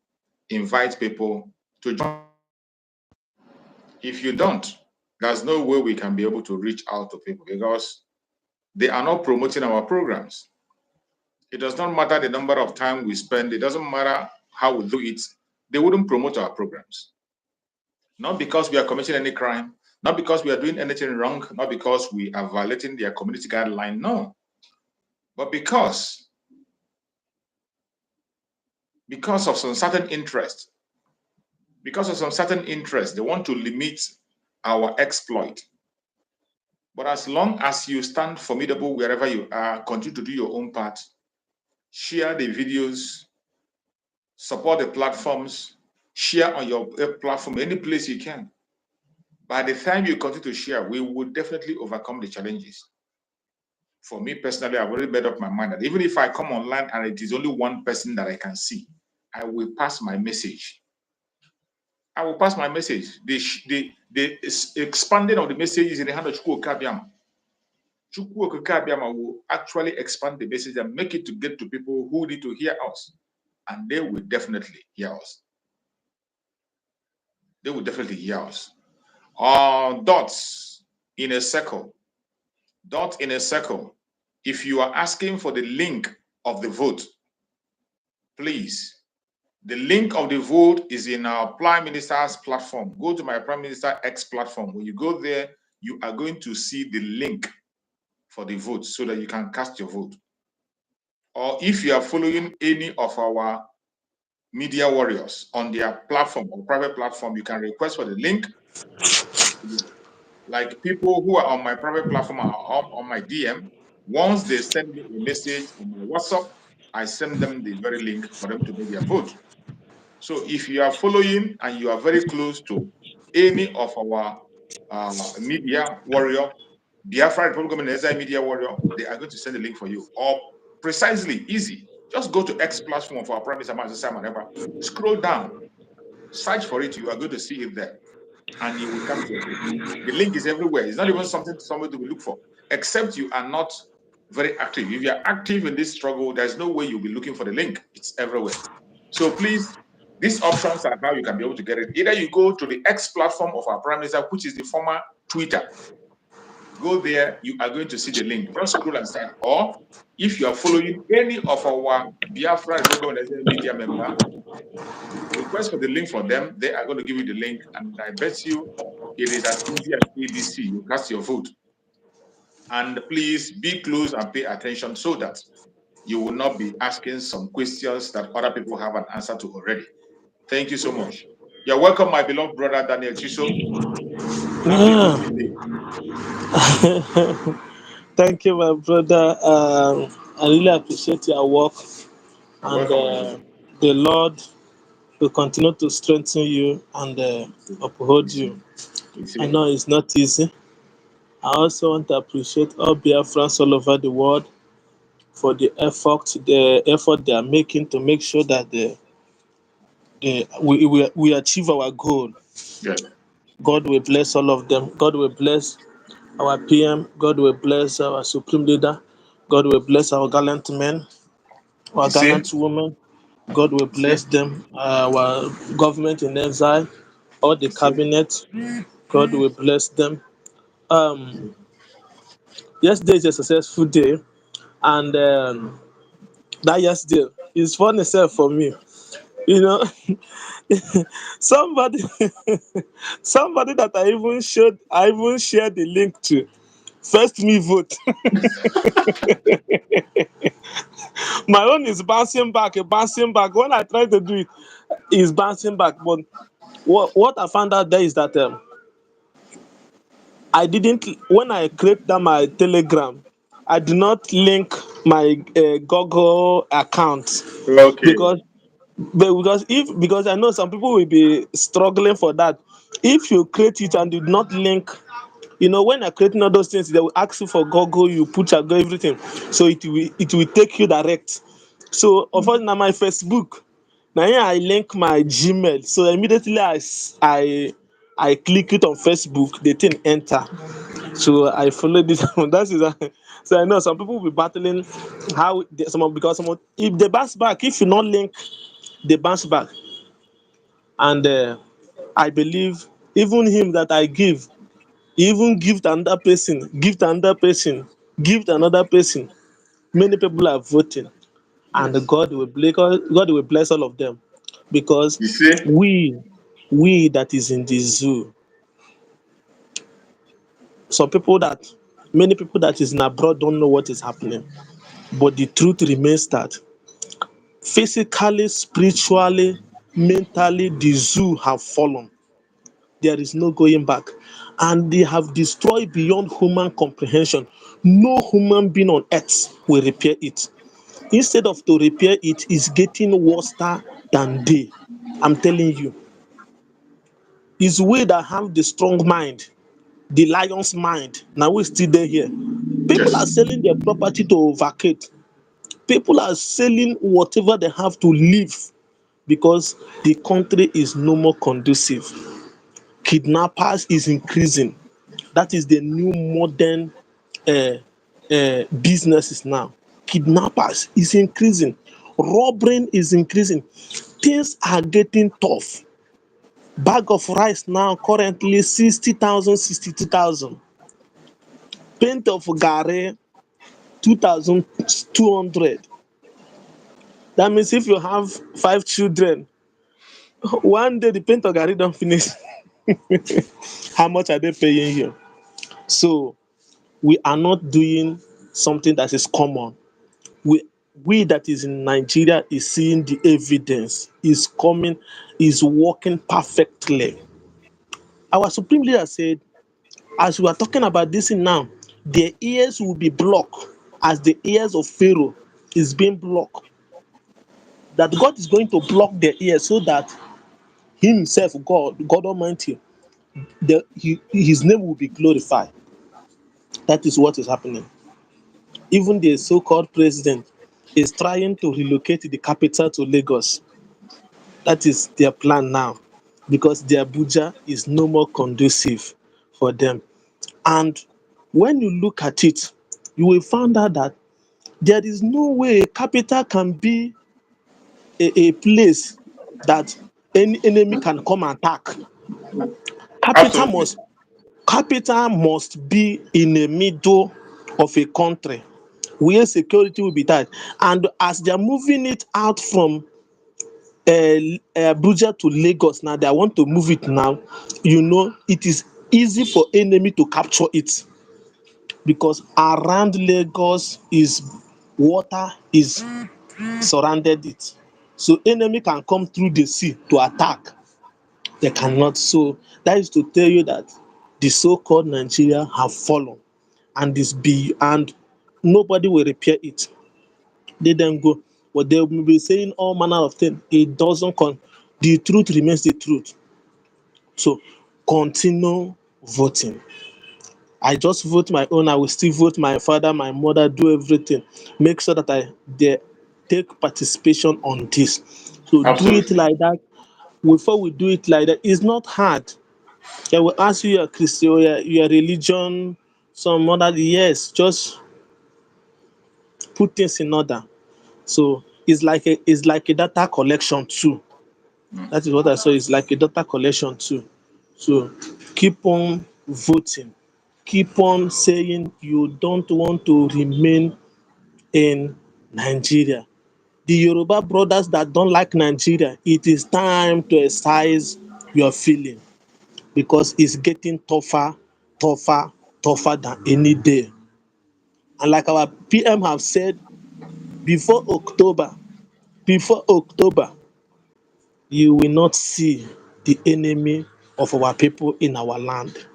[SPEAKER 1] invite people to join. If you don't, there's no way we can be able to reach out to people because they are not promoting our programs. It does not matter the number of time we spend. It doesn't matter how we do it. They wouldn't promote our programs. Not because we are committing any crime, not because we are doing anything wrong, not because we are violating their community guideline, no. But because of some certain interest, they want to limit our exploit. But as long as you stand formidable wherever you are, continue to do your own part, share the videos, support the platforms, share on your platform, any place you can. By the time you continue to share, we will definitely overcome the challenges. For me personally, I've already made up my mind that even if I come online and it is only one person that I can see, I will pass my message. I will pass my message. The expanding of the message is in the hand of Chukwu Kabiama. Chukwu Kabiama will actually expand the message and make it to get to people who need to hear us. And they will definitely hear us. They will definitely hear us. Dots in a circle. Dot in a circle. If you are asking for the link of the vote, please, the link of the vote is in our Prime Minister's platform. Go to my Prime Minister X platform. When you go there, you are going to see the link for the vote so that you can cast your vote. Or if you are following any of our media warriors on their platform or private platform, you can request for the link. Like people who are on my private platform are on my DM. Once they send me a message on my WhatsApp, I send them the very link for them to make their vote. So if you are following and you are very close to any of our media warrior, Biafra Republic Government media warrior, they are going to send the link for you. Or precisely, easy. Just go to X platform of our Prime Minister Simon Eber, scroll down, search for it, you are going to see it there. And you will cast your vote. The link is everywhere. It's not even something somebody will look for, except you are not very active. If you are active in this struggle, there's no way you'll be looking for the link. It's everywhere. So please, these options are how you can be able to get it. Either you go to the X platform of our Prime Minister, which is the former Twitter. Go there, you are going to see the link. Just scroll and start. Or if you are following any of our Biafra media member, request for the link for them. They are going to give you the link, and I bet you it is as easy as ABC. You cast your vote. And please be close and pay attention so that you will not be asking some questions that other people have an answer to already. Thank you so much. You're welcome, my beloved brother Daniel Chiso. Happy
[SPEAKER 4] Yeah.
[SPEAKER 1] holiday.
[SPEAKER 4] Thank you, my brother. I really appreciate your work,
[SPEAKER 1] You're
[SPEAKER 4] and
[SPEAKER 1] welcome again.
[SPEAKER 4] the Lord will continue to strengthen you and
[SPEAKER 1] You
[SPEAKER 4] uphold
[SPEAKER 1] see,
[SPEAKER 4] you.
[SPEAKER 1] you
[SPEAKER 4] I
[SPEAKER 1] see.
[SPEAKER 4] know it's not easy. I also want to appreciate all Biafrans all over the world for the effort they are making to make sure that we achieve our goal.
[SPEAKER 1] Yes.
[SPEAKER 4] God will bless all of them. God will bless our PM. God will bless our supreme leader. God will bless our gallant men, our
[SPEAKER 1] You see,
[SPEAKER 4] gallant women. God will
[SPEAKER 1] you see,
[SPEAKER 4] bless them. Our government in exile, all the
[SPEAKER 1] you see.
[SPEAKER 4] cabinet. God will bless them. Um, Yesterday is a successful day, and that yesterday is fun itself for me. You know, somebody, somebody that I even shared the link to. First me vote. My own is bouncing back, bouncing back. When I try to do it, it's bouncing back. But what I found out there is that I didn't when I create that my Telegram, I do not link my Google account
[SPEAKER 1] Okay.
[SPEAKER 4] because because I know some people will be struggling for that. If you create it and did not link, when you're creating all those things, they will ask you for Google, you put your everything, so it will take you direct. So of course now my Facebook, now here I link my Gmail, so immediately I click it on Facebook, the thing enter. So I follow this. That is so I know some people will be battling because if they bounce back, if you not link, they bounce back. And I believe even him that I give, even give to another person, give to another person, give to another person. Many people are voting, and
[SPEAKER 1] Yes.
[SPEAKER 4] God will bless all of them, because
[SPEAKER 1] You see,
[SPEAKER 4] we we that is in the zoo, some people that many people that is in abroad don't know what is happening, but the truth remains that physically, spiritually, mentally, the zoo have fallen. There is no going back, and they have destroyed beyond human comprehension. No human being on earth will repair it. Instead of to repair it, is getting worse than they. I'm telling you, it's we that have the strong mind, the lion's mind. Now we still there here. People are
[SPEAKER 1] yes.
[SPEAKER 4] selling their property to vacate. People are selling whatever they have to live, because the country is no more conducive. Kidnappers is increasing. That is the new modern businesses now. Kidnappers is increasing. Robbery is increasing. Things are getting tough. Bag of rice now currently 60,000, 62,000. Paint of garri 2,200. That means if you have 5 children, one day the paint of garri don't finish. How much are they paying you? So we are not doing something that is common. We that is in Nigeria is seeing the evidence, is coming, is working perfectly. Our supreme leader said, as we are talking about this thing now, their ears will be blocked as the ears of Pharaoh is being blocked. That God is going to block their ears so that Himself, God Almighty, His name will be glorified. That is what is happening. Even the so-called president is trying to relocate the capital to Lagos. That is their plan now, because the Abuja is no more conducive for them. And when you look at it, you will find out that there is no way capital can be a place that any enemy can come and attack. Capital
[SPEAKER 1] Absolutely.
[SPEAKER 4] must capital must be in the middle of a country where security will be tight. And as they are moving it out from Abuja to Lagos now, they want to move it now. It is easy for enemy to capture it, because around Lagos is water is surrounded it. So enemy can come through the sea to attack. They cannot. So that is to tell you that the so-called Nigeria have fallen, and and nobody will repair it. They then go, but they will be saying all manner of things. It doesn't the truth remains the truth. So continue voting. I just vote my own. I will still vote my father, my mother, do everything. Make sure that they take participation on this. So do it
[SPEAKER 1] Absolutely.
[SPEAKER 4] like that. Before we do it like that, it's not hard. They will ask you your Christian, your religion, some other. Yes, just put things in order. So it's like a data collection too.
[SPEAKER 1] Mm.
[SPEAKER 4] That is what I saw. It's like a data collection too. So keep on voting. Keep on saying you don't want to remain in Nigeria. The Yoruba brothers that don't like Nigeria, it is time to exercise your feeling, because it's getting tougher, tougher, tougher than any day. And like our PM have said, before October, before October, you will not see the enemy of our people in our land.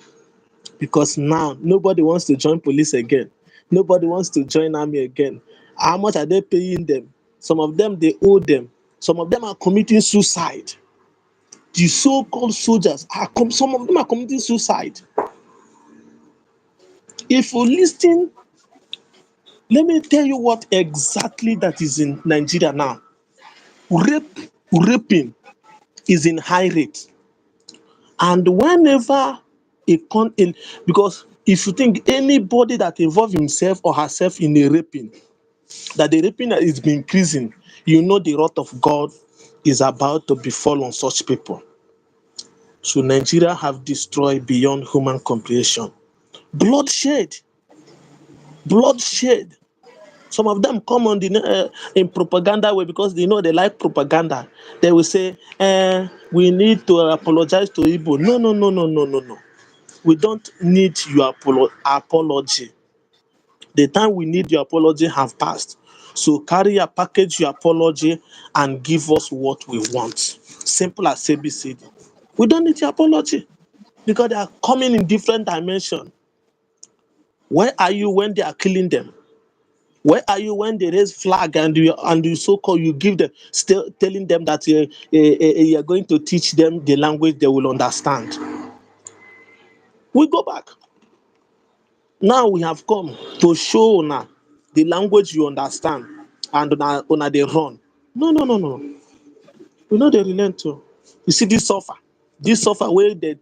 [SPEAKER 4] Because now nobody wants to join police again. Nobody wants to join army again. How much are they paying them? Some of them, they owe them. Some of them are committing suicide. The so-called soldiers some of them are committing suicide. If you listen, let me tell you what exactly that is in Nigeria now. Raping is in high rate. And whenever because if you think anybody that involve himself or herself in a raping, that the raping is been increasing, you know the wrath of God is about to befall on such people. So Nigeria have destroyed beyond human comprehension. Bloodshed, bloodshed. Some of them come on in propaganda way, because they know they like propaganda. They will say, we need to apologize to Igbo. No, no, no, no, no, no, no. We don't need your apology. The time we need your apology have passed. So carry a package your apology and give us what we want. Simple as ABCD. We don't need your apology, because they are coming in different dimension. Where are you when they are killing them? Where are you when they raise flag and you so-called you give them, still telling them that you are going to teach them the language they will understand? We go back. Now we have come to show now the language you understand, and una dey run. No, no, no, no. We no dey relent to. You see this suffer wey dey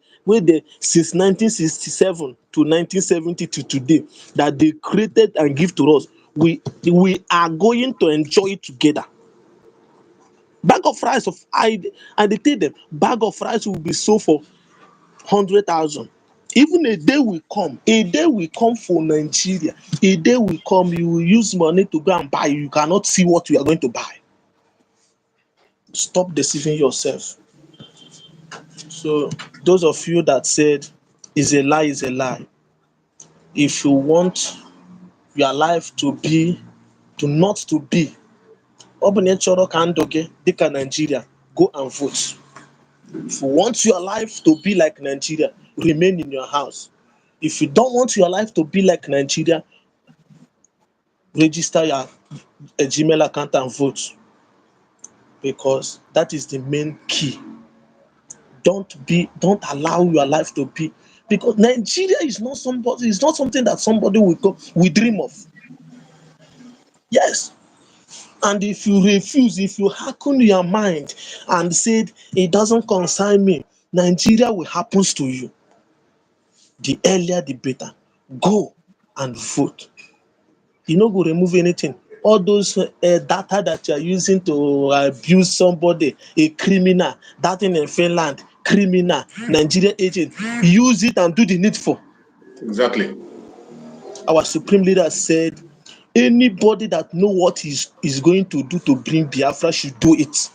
[SPEAKER 4] since 1967 to 1970 to today, that they created and give to us. We are going to enjoy it together. Bag of rice of I dey tell them, bag of rice will be sold for 100,000. Even a day will come for Nigeria. A day will come, you will use money to go and buy. You cannot see what you are going to buy. Stop deceiving yourself. So those of you that said is a lie, is a lie. If you want your life to not to be, ọ bụ na ị chọrọ ka ndụ gị dịka Nigeria, go and vote. If you want your life to be like Nigeria, remain in your house. If you don't want your life to be like Nigeria, register your Gmail account and vote, because that is the main key. Don't allow your life to be, because Nigeria is not something that somebody will dream of. Yes. And if you refuse, if you hearken your mind and said it doesn't concern me, Nigeria will happen to you. The earlier the better. Go and vote. You no go remove anything. All those data that you are using to abuse somebody, a criminal, that in Finland, criminal, Nigerian agent, use it and do the needful.
[SPEAKER 1] Exactly.
[SPEAKER 4] Our supreme leader said, anybody that know what is going to do to bring Biafra should do it.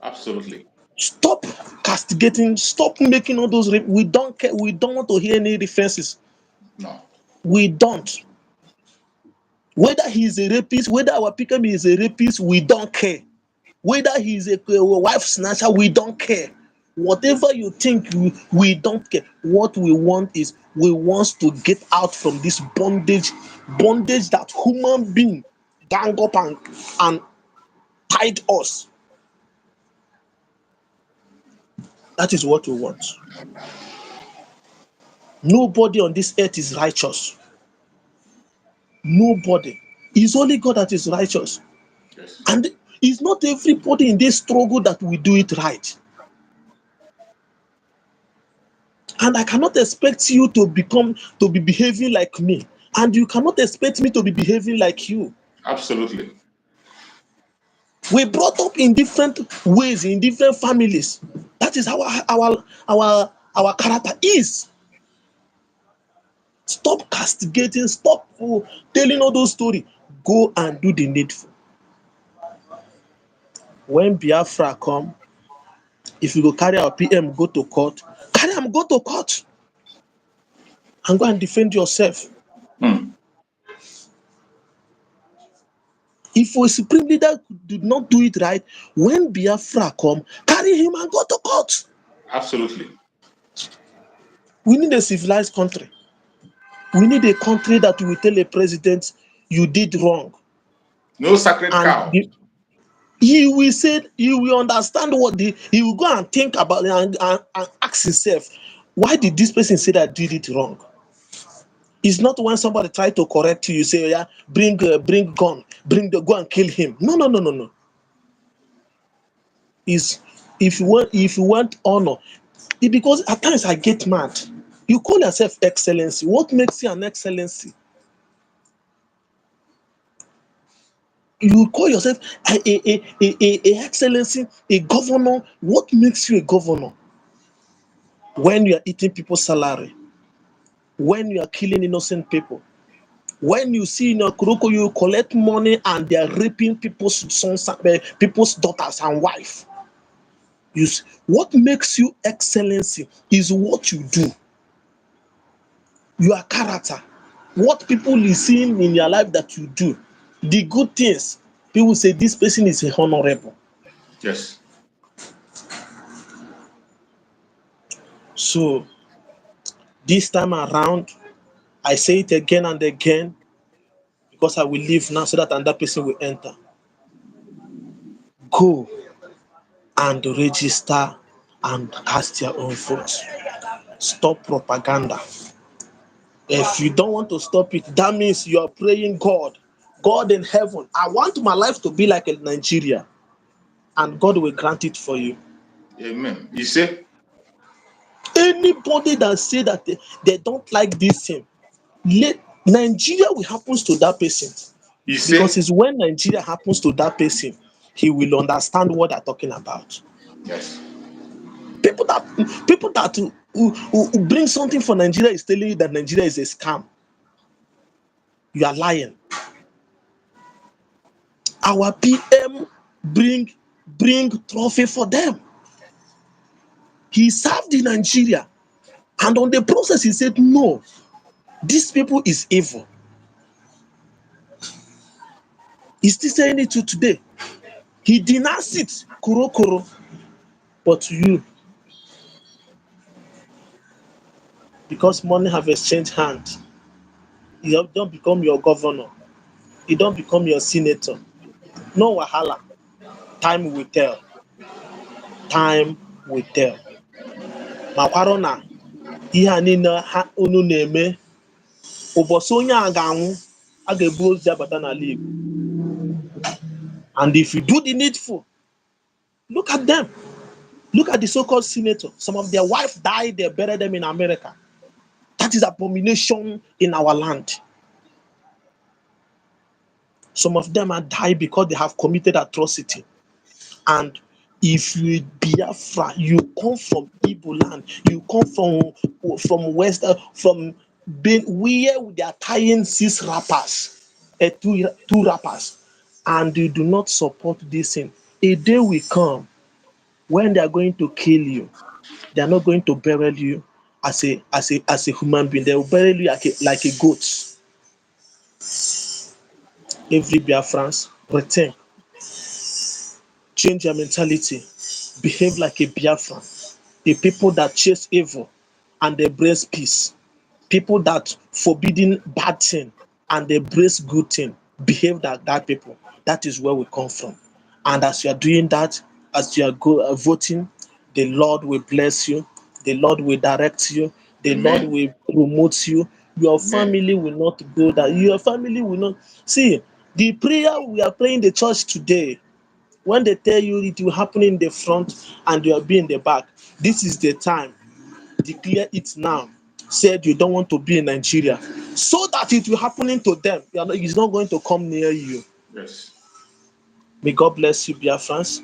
[SPEAKER 1] Absolutely.
[SPEAKER 4] Stop castigating, stop making all those. We don't care. We don't want to hear any defenses.
[SPEAKER 1] No.
[SPEAKER 4] We don't. Whether he is a rapist, whether our Pikami is a rapist, we don't care. Whether he is a wife snatcher, we don't care. Whatever you think, we don't care. What we want is we want to get out from this bondage that human being gang up and tied us. That is what we want. Nobody on this earth is righteous. Nobody. It's only God that is righteous.
[SPEAKER 1] Yes.
[SPEAKER 4] And it's not everybody in this struggle that will do it right. And I cannot expect you to be behaving like me. And you cannot expect me to be behaving like you.
[SPEAKER 1] Absolutely.
[SPEAKER 4] We brought up in different ways, in different families. That is how our character is. Stop castigating, stop telling all those stories. Go and do the needful. When Biafra come, if you go carry our PM, go to court, carry am go to court and go and defend yourself.
[SPEAKER 1] Hmm.
[SPEAKER 4] If a supreme leader did not do it right, when Biafra come, carry him and go to court.
[SPEAKER 1] Absolutely.
[SPEAKER 4] We need a civilized country. We need a country that will tell a president you did wrong.
[SPEAKER 1] No sacred
[SPEAKER 4] And
[SPEAKER 1] cow.
[SPEAKER 4] he will understand he will go and think about it and ask himself, why did this person say that I did it wrong? It's not when somebody try to correct you, you say, yeah, bring gun, go and kill him. No. Is if you want honor, because at times I get mad. You call yourself excellency. What makes you an excellency? You call yourself a excellency, a governor. What makes you a governor? When you are eating people's salary, when you are killing innocent people, when you see in your Kuroko, you collect money and they are raping people's sons, people's daughters and wife. What makes you excellency is what you do, your character, what people is seeing in your life that you do, the good things. People say this person is a honorable.
[SPEAKER 1] Yes.
[SPEAKER 4] So this time around, I say it again and again because I will leave now so that another person will enter. Go and register and cast your own vote. Stop propaganda. If you don't want to stop it, that means you are praying God in heaven, I want my life to be like a Nigeria, and God will grant it for you.
[SPEAKER 1] Amen. You say?
[SPEAKER 4] Anybody that say that they don't like this thing, let Nigeria will happens to that person.
[SPEAKER 1] You say?
[SPEAKER 4] Because it's when Nigeria happens to that person, he will understand what they're talking about.
[SPEAKER 1] Yes.
[SPEAKER 4] People that who bring something for Nigeria is telling you that Nigeria is a scam. You are lying. Our PM bring trophy for them. He served in Nigeria, and on the process he said, no, these people is evil. He's still saying it to today. He denounced it, kuro. But you, because money have exchanged hands, you don't become your governor. You don't become your senator. No wahala. Time will tell. Time will tell. Makwarụ na ihe a niile unu na-eme, ụbọchị onye a ga-anwụ, a ga-ebu ozu abata n'ala Igbo. And if you do the needful, look at them. Look at the so-called senator. Some of their wives died, they buried them in America. That is abomination in our land. Some of them are died because they have committed atrocity. And if you Biafra, you come from Igbo land, you come from West, from being where they are tying 6 rappers, two rappers, and you do not support this thing. A day will come when they are going to kill you. They are not going to bury you as a human being. They will bury you like a goat. Every Biafrans return, change your mentality, behave like a Biafran. the people that chase evil and embrace peace, people that forbidding bad thing and embrace good thing, behave like that people. That is where we come from. And as you are doing that, as you are voting, the Lord will bless you, the Lord will direct you, the Lord
[SPEAKER 1] Amen.
[SPEAKER 4] will promote you. Your
[SPEAKER 1] Amen.
[SPEAKER 4] family will not go down. Your family will not see the prayer we are praying in the church today. When they tell you it will happen in the front and you will be in the back, this is the time. Declare it now. Said you don't want to be in Nigeria, so that it will happen to them. It's not going to come near you.
[SPEAKER 1] Yes.
[SPEAKER 4] May God bless you, Biafrans,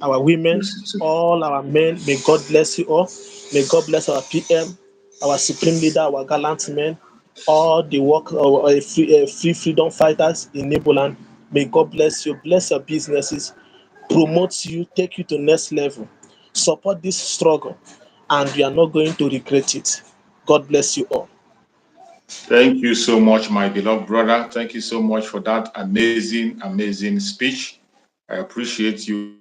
[SPEAKER 4] our women,
[SPEAKER 1] Yes, it's
[SPEAKER 4] all our men. May God bless you all. May God bless our PM, our supreme leader, our gallant men, all the work, free freedom fighters in Neboland. May God bless you, bless your businesses, promote you, take you to next level. Support this struggle, and you are not going to regret it. God bless you all.
[SPEAKER 1] Thank you so much, my beloved brother. Thank you so much for that amazing, amazing speech. I appreciate you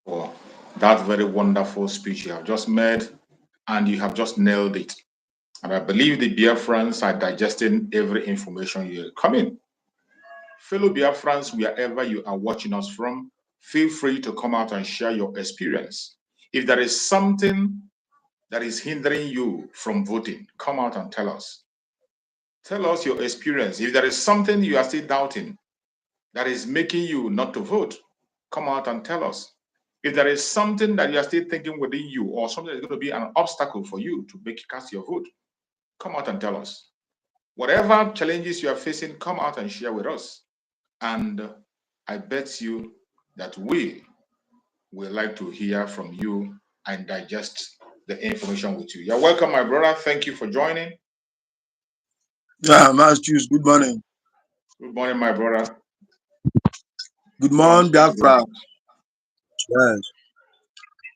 [SPEAKER 1] for that very wonderful speech you have just made, and you have just nailed it. And I believe the Biafrans are digesting every information you're coming. Fellow Biafrans, wherever you are watching us from, feel free to come out and share your experience. If there is something that is hindering you from voting, come out and tell us. Tell us your experience. If there is something you are still doubting that is making you not to vote, come out and tell us. If there is something that you are still thinking within you or something that's going to be an obstacle for you to make cast your vote, come out and tell us. Whatever challenges you are facing, come out and share with us. And I bet you that we will like to hear from you and digest the information with you. You're welcome, my brother. Thank you for joining.
[SPEAKER 5] Yeah, Mass Juice, good morning.
[SPEAKER 1] Good morning, my brother.
[SPEAKER 5] Good
[SPEAKER 1] Go on,
[SPEAKER 5] morning,
[SPEAKER 1] speak to
[SPEAKER 5] Biafra.
[SPEAKER 1] us.
[SPEAKER 5] Yes.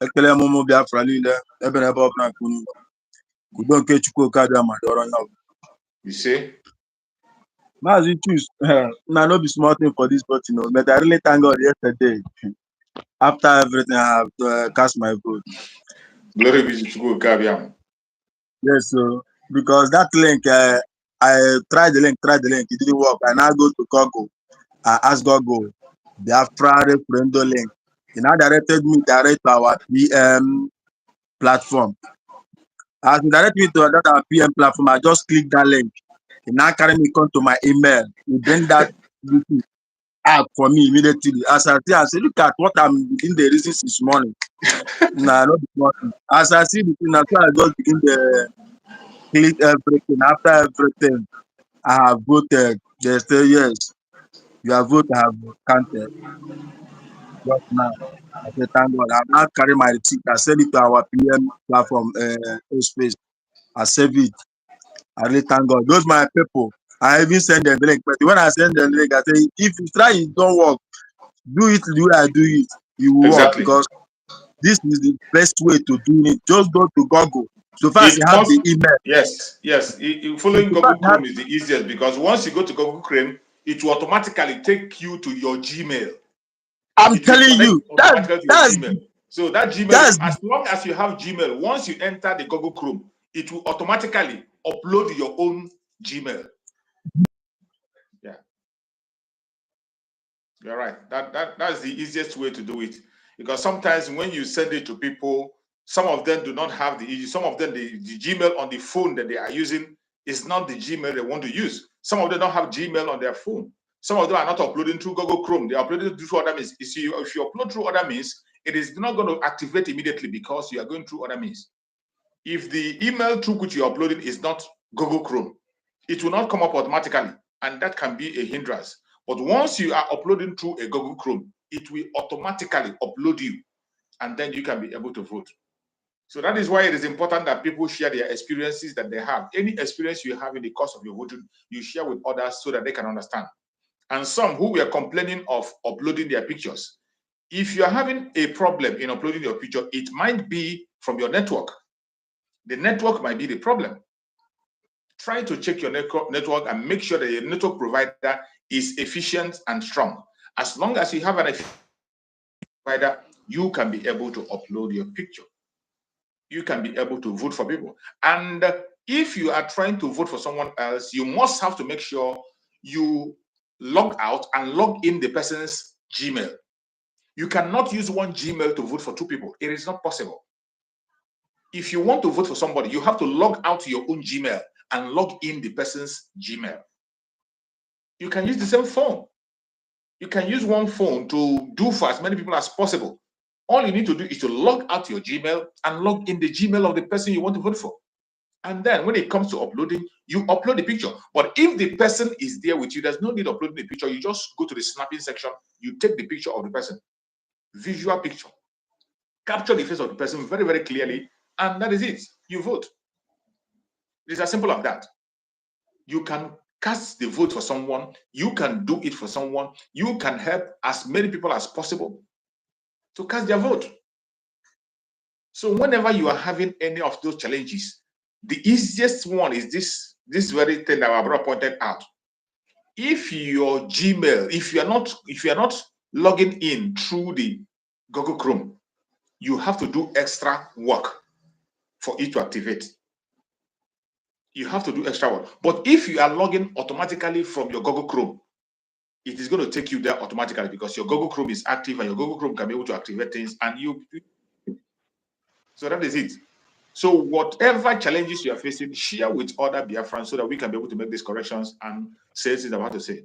[SPEAKER 5] Ekele Momo Biafra Lile, Eben Ebo Obna Kunu. Kudo nke Chukwu Okada Madoro now.
[SPEAKER 1] You see?
[SPEAKER 5] Mass Juice, now no be small thing for this vote, but I really thank God yesterday. After everything, I have cast my vote.
[SPEAKER 1] Glory be to God.
[SPEAKER 5] Yes, so because that link, I tried the link, it didn't work. I now go to Google. I ask Google, Biafra referendum link. He now directed me direct to our PM platform. As he directed me to that our PM platform, I just click that link. He now carry me come to my email. He bring that app for me immediately. As I say, look at what I'm begin the reasons this morning. Nah, not this morning. As I see the thing, that's why I just begin the click everything. After everything, I have voted. They say yes, your vote have counted just now. I say thank God. I now carry my receipt. I send it to our PM platform space. I save it. I really thank God. Those my people. I even send them the link. But when I send them the link, I say, if you try it don't work, do it the way I do it. It will work
[SPEAKER 1] Exactly.
[SPEAKER 5] because this is the best way to do it. Just go to Google. So far as you
[SPEAKER 1] It
[SPEAKER 5] have
[SPEAKER 1] must,
[SPEAKER 5] the email.
[SPEAKER 1] yes. Following
[SPEAKER 5] So far as
[SPEAKER 1] Google
[SPEAKER 5] you have,
[SPEAKER 1] Chrome is the easiest because once you go to Google Chrome, it will automatically take you to your Gmail.
[SPEAKER 5] I'm
[SPEAKER 1] It will
[SPEAKER 5] telling
[SPEAKER 1] connect
[SPEAKER 5] you,
[SPEAKER 1] automatically to your
[SPEAKER 5] that's
[SPEAKER 1] Gmail. So that Gmail,
[SPEAKER 5] that's
[SPEAKER 1] as long as you have Gmail, once you enter the Google Chrome, it will automatically upload your own Gmail. Yeah, you're right. That's the easiest way to do it. Because sometimes when you send it to people, some of them do not have some of them the Gmail on the phone that they are using is not the Gmail they want to use. Some of them don't have Gmail on their phone. Some of them are not uploading through Google Chrome. They are uploading through other means. If you upload through other means, it is not going to activate immediately because you are going through other means. If the email through which you're uploading is not Google Chrome, it will not come up automatically, and that can be a hindrance. But once you are uploading through a Google Chrome, it will automatically upload you, and then you can be able to vote. So that is why it is important that people share their experiences that they have. Any experience you have in the course of your voting, you share with others so that they can understand. And some who were complaining of uploading their pictures, if you are having a problem in uploading your picture, it might be from your network. The network might be the problem. Try to check your network and make sure that your network provider is efficient and strong. As long as you have an efficient provider, you can be able to upload your picture. you can be able to vote for people. And if you are trying to vote for someone else, you must have to make sure you log out and log in the person's Gmail. You cannot use one Gmail to vote for two people. It is not possible. If you want to vote for somebody, you have to log out to your own Gmail and log in the person's Gmail. You can use the same phone. You can use one phone to do for as many people as possible. All you need to do is to log out your Gmail and log in the Gmail of the person you want to vote for. And then when it comes to uploading, you upload the picture. But if the person is there with you, there's no need uploading the picture. You just go to the snapping section, you take the picture of the person, visual picture, capture the face of the person very, very clearly, and that is it. You vote. It's as simple as that. You can cast the vote for someone, you can do it for someone, you can help as many people as possible to cast their vote. So whenever you are having any of those challenges, the easiest one is this very thing that our brother pointed out. If your Gmail, if you are not logging in through the Google Chrome, you have to do extra work for it to activate. You have to do extra work. But if you are logging automatically from your Google Chrome, it is going to take you there automatically because your Google Chrome is active and your Google Chrome can be able to activate things, and so that is it. So whatever challenges you are facing, share with other Biafrans so that we can be able to make these corrections and say things about to say.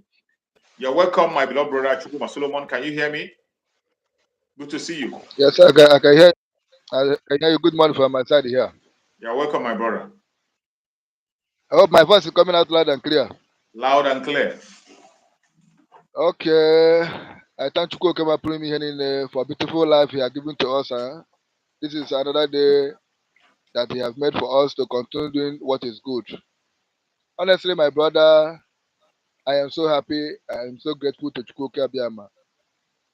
[SPEAKER 1] You're welcome, my beloved brother Chukuma Solomon. Can you hear me? Good to see you.
[SPEAKER 6] Yes, I can hear. I can hear you. Good morning from my side here.
[SPEAKER 1] You're welcome, my brother.
[SPEAKER 6] I hope my voice is coming out loud and clear.
[SPEAKER 1] Loud and clear.
[SPEAKER 6] Okay. I thank you for a beautiful life He has given to us. This is another day that He has made for us to continue doing what is good. Honestly, my brother, I am so happy. I am so grateful to Chukwuka Biama.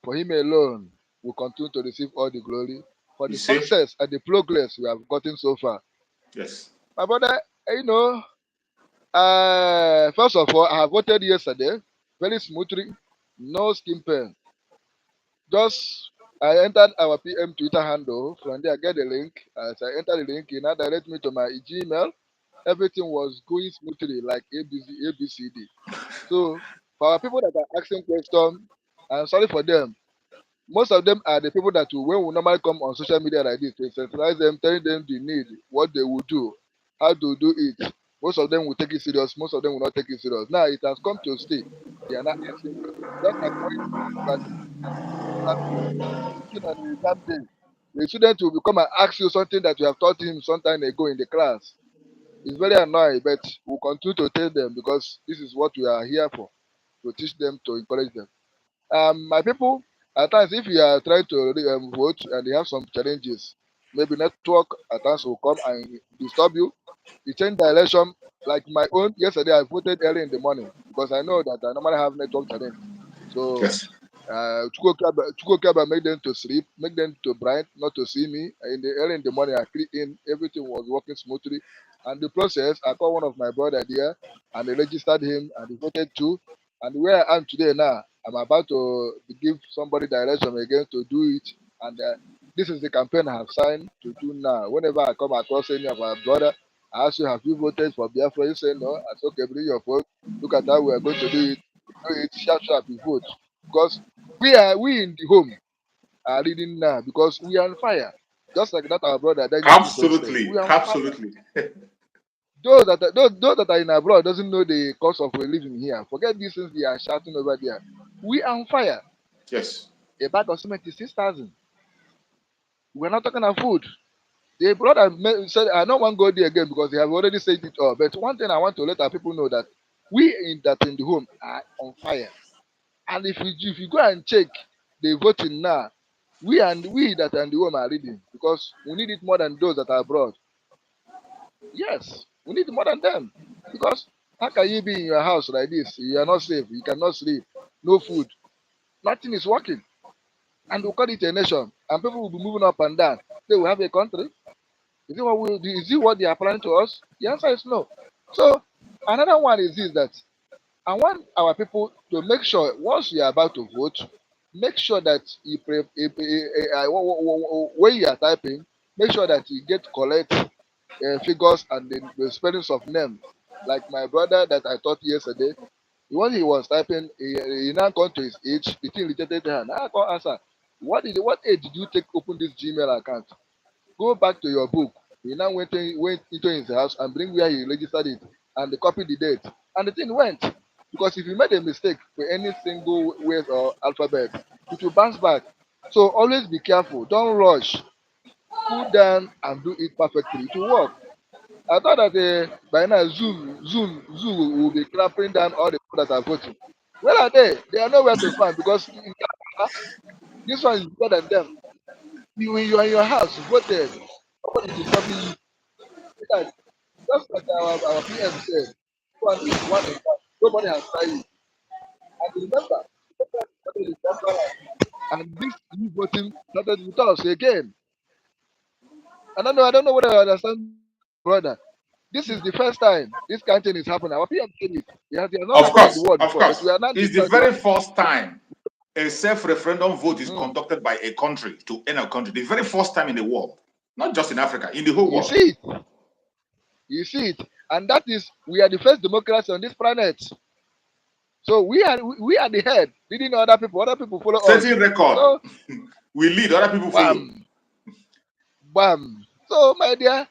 [SPEAKER 6] For Him alone, we continue to receive all the glory for
[SPEAKER 1] You
[SPEAKER 6] the
[SPEAKER 1] see?
[SPEAKER 6] success and the progress we have gotten so far.
[SPEAKER 1] Yes.
[SPEAKER 6] My brother, first of all, I have voted yesterday very smoothly, no skin pain. Just I entered our PM Twitter handle. From there, I get the link. As I enter the link, it now direct me to my Gmail. Everything was going smoothly, like ABCD. So for our people that are asking questions, I'm sorry for them. Most of them are the people that when we normally come on social media like this, they centralize them, telling them the need, what they will do, how to do it. Most of them will take it serious. Most of them will not take it serious. Now it has come to a state. They are not asking questions. Just like when teaching on the exam day, the student will come and ask you something that you have taught him some time ago in the class. It's very annoying, but we'll continue to tell them because this is what we are here for, to teach them, to encourage them. My people, at times, if you are trying to vote and you have some challenges, maybe network at times will come and disturb you. You change direction. Like my own, yesterday I voted early in the morning because I know that I normally have network challenge. So,
[SPEAKER 1] Yes.
[SPEAKER 6] Chukwokaba make them to sleep, make them to bright, not to see me. In the early in the morning, I click in, everything was working smoothly. And the process, I called one of my brother there and they registered him and he voted too. And where I am today now, I'm about to give somebody direction again to do it. And this is the campaign I have signed to do now. Whenever I come across any of our brother, I ask you, have you voted for Biafra? You say no. I say, okay, bring your vote. Look at how we are going to do it. Do it, sharp, sharp, you vote. Because we in the home are reading now because we are on fire. Just like that our brother that just used to say.
[SPEAKER 1] Absolutely.
[SPEAKER 6] We are on fire.
[SPEAKER 1] Absolutely.
[SPEAKER 6] Those that are in abroad doesn't know the cost of living here. Forget these things they are shouting over there. We are on fire.
[SPEAKER 1] Yes.
[SPEAKER 6] A bag of cement is 6,000. We're not talking about food. The brother said, I don't want to go there again because they have already said it all. But one thing I want to let our people know that we in the home are on fire. And if you go and check the voting now, we that are in the home are reading because we need it more than those that are abroad. Yes, we need more than them. Because how can you be in your house like this? You are not safe, you cannot sleep, no food, nothing is working. And we call it a nation. And people will be moving up and down. They will have a country. Is it what they are planning to us? The answer is no. So another one is this that I want our people to make sure once you are about to vote, make sure that when you are typing, make sure that you get collect figures and the spellings of name. Like my brother that I taught yesterday, when he was typing, he now come to his age, the thing rejected her. Now I come answer, what age did you take open this Gmail account? Go back to your book. He now went into his house and bring where he registered it and they copied the date. And the thing went. Because if you made a mistake for any single word or alphabet, it will bounce back. So always be careful. Don't rush. Cool down and do it perfectly. It will work. I thought that by now Zoom will be clamping down all the people that are voting. Where are they? They are nowhere to find because this one is better than them. When you are in your house, you voted. Nobody is disturbing you. That, just like our PM said, one is one in one. Nobody has tried it. And remember, started in Biafra land. And this new voting started with us again. I don't know whether I understand, brother. This is the first time this kind of thing is happening. Our PM said it. It has not
[SPEAKER 1] Of
[SPEAKER 6] happened in the
[SPEAKER 1] course,
[SPEAKER 6] world
[SPEAKER 1] of
[SPEAKER 6] before, but
[SPEAKER 1] course.
[SPEAKER 6] we are not
[SPEAKER 1] It's the
[SPEAKER 6] destroying the
[SPEAKER 1] very
[SPEAKER 6] world.
[SPEAKER 1] first time a self-referendum vote is
[SPEAKER 6] Mm.
[SPEAKER 1] conducted by a country to end a country. The very first time in the world, not just in Africa, in the whole
[SPEAKER 6] You
[SPEAKER 1] world.
[SPEAKER 6] see it. You see it. And that is, we are the first democracy on this planet. So we are the head, leading other people follow us.
[SPEAKER 1] Setting record,
[SPEAKER 6] So
[SPEAKER 1] we lead, other people follow.
[SPEAKER 6] bam, bam. So my dear,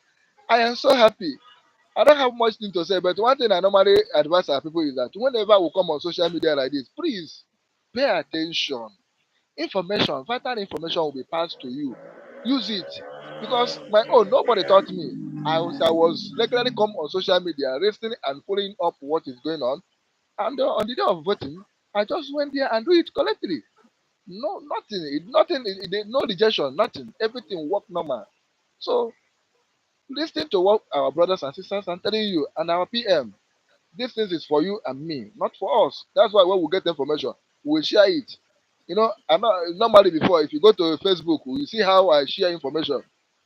[SPEAKER 6] I am so happy. I don't have much thing to say, but one thing I normally advise our people is that whenever we come on social media like this, please pay attention. Information, vital information will be passed to you. Use it. Because my own, nobody taught me. I was regularly come on social media, listening and following up what is going on. And on the day of voting, I just went there and do it correctly. No, nothing, no rejection, nothing. Everything worked normal. So listen to what our brothers and sisters are telling you and our PM. This thing is for you and me, not for us. That's why when we get information, we'll share it. I'm not normally before if you go to Facebook, you see how I share information.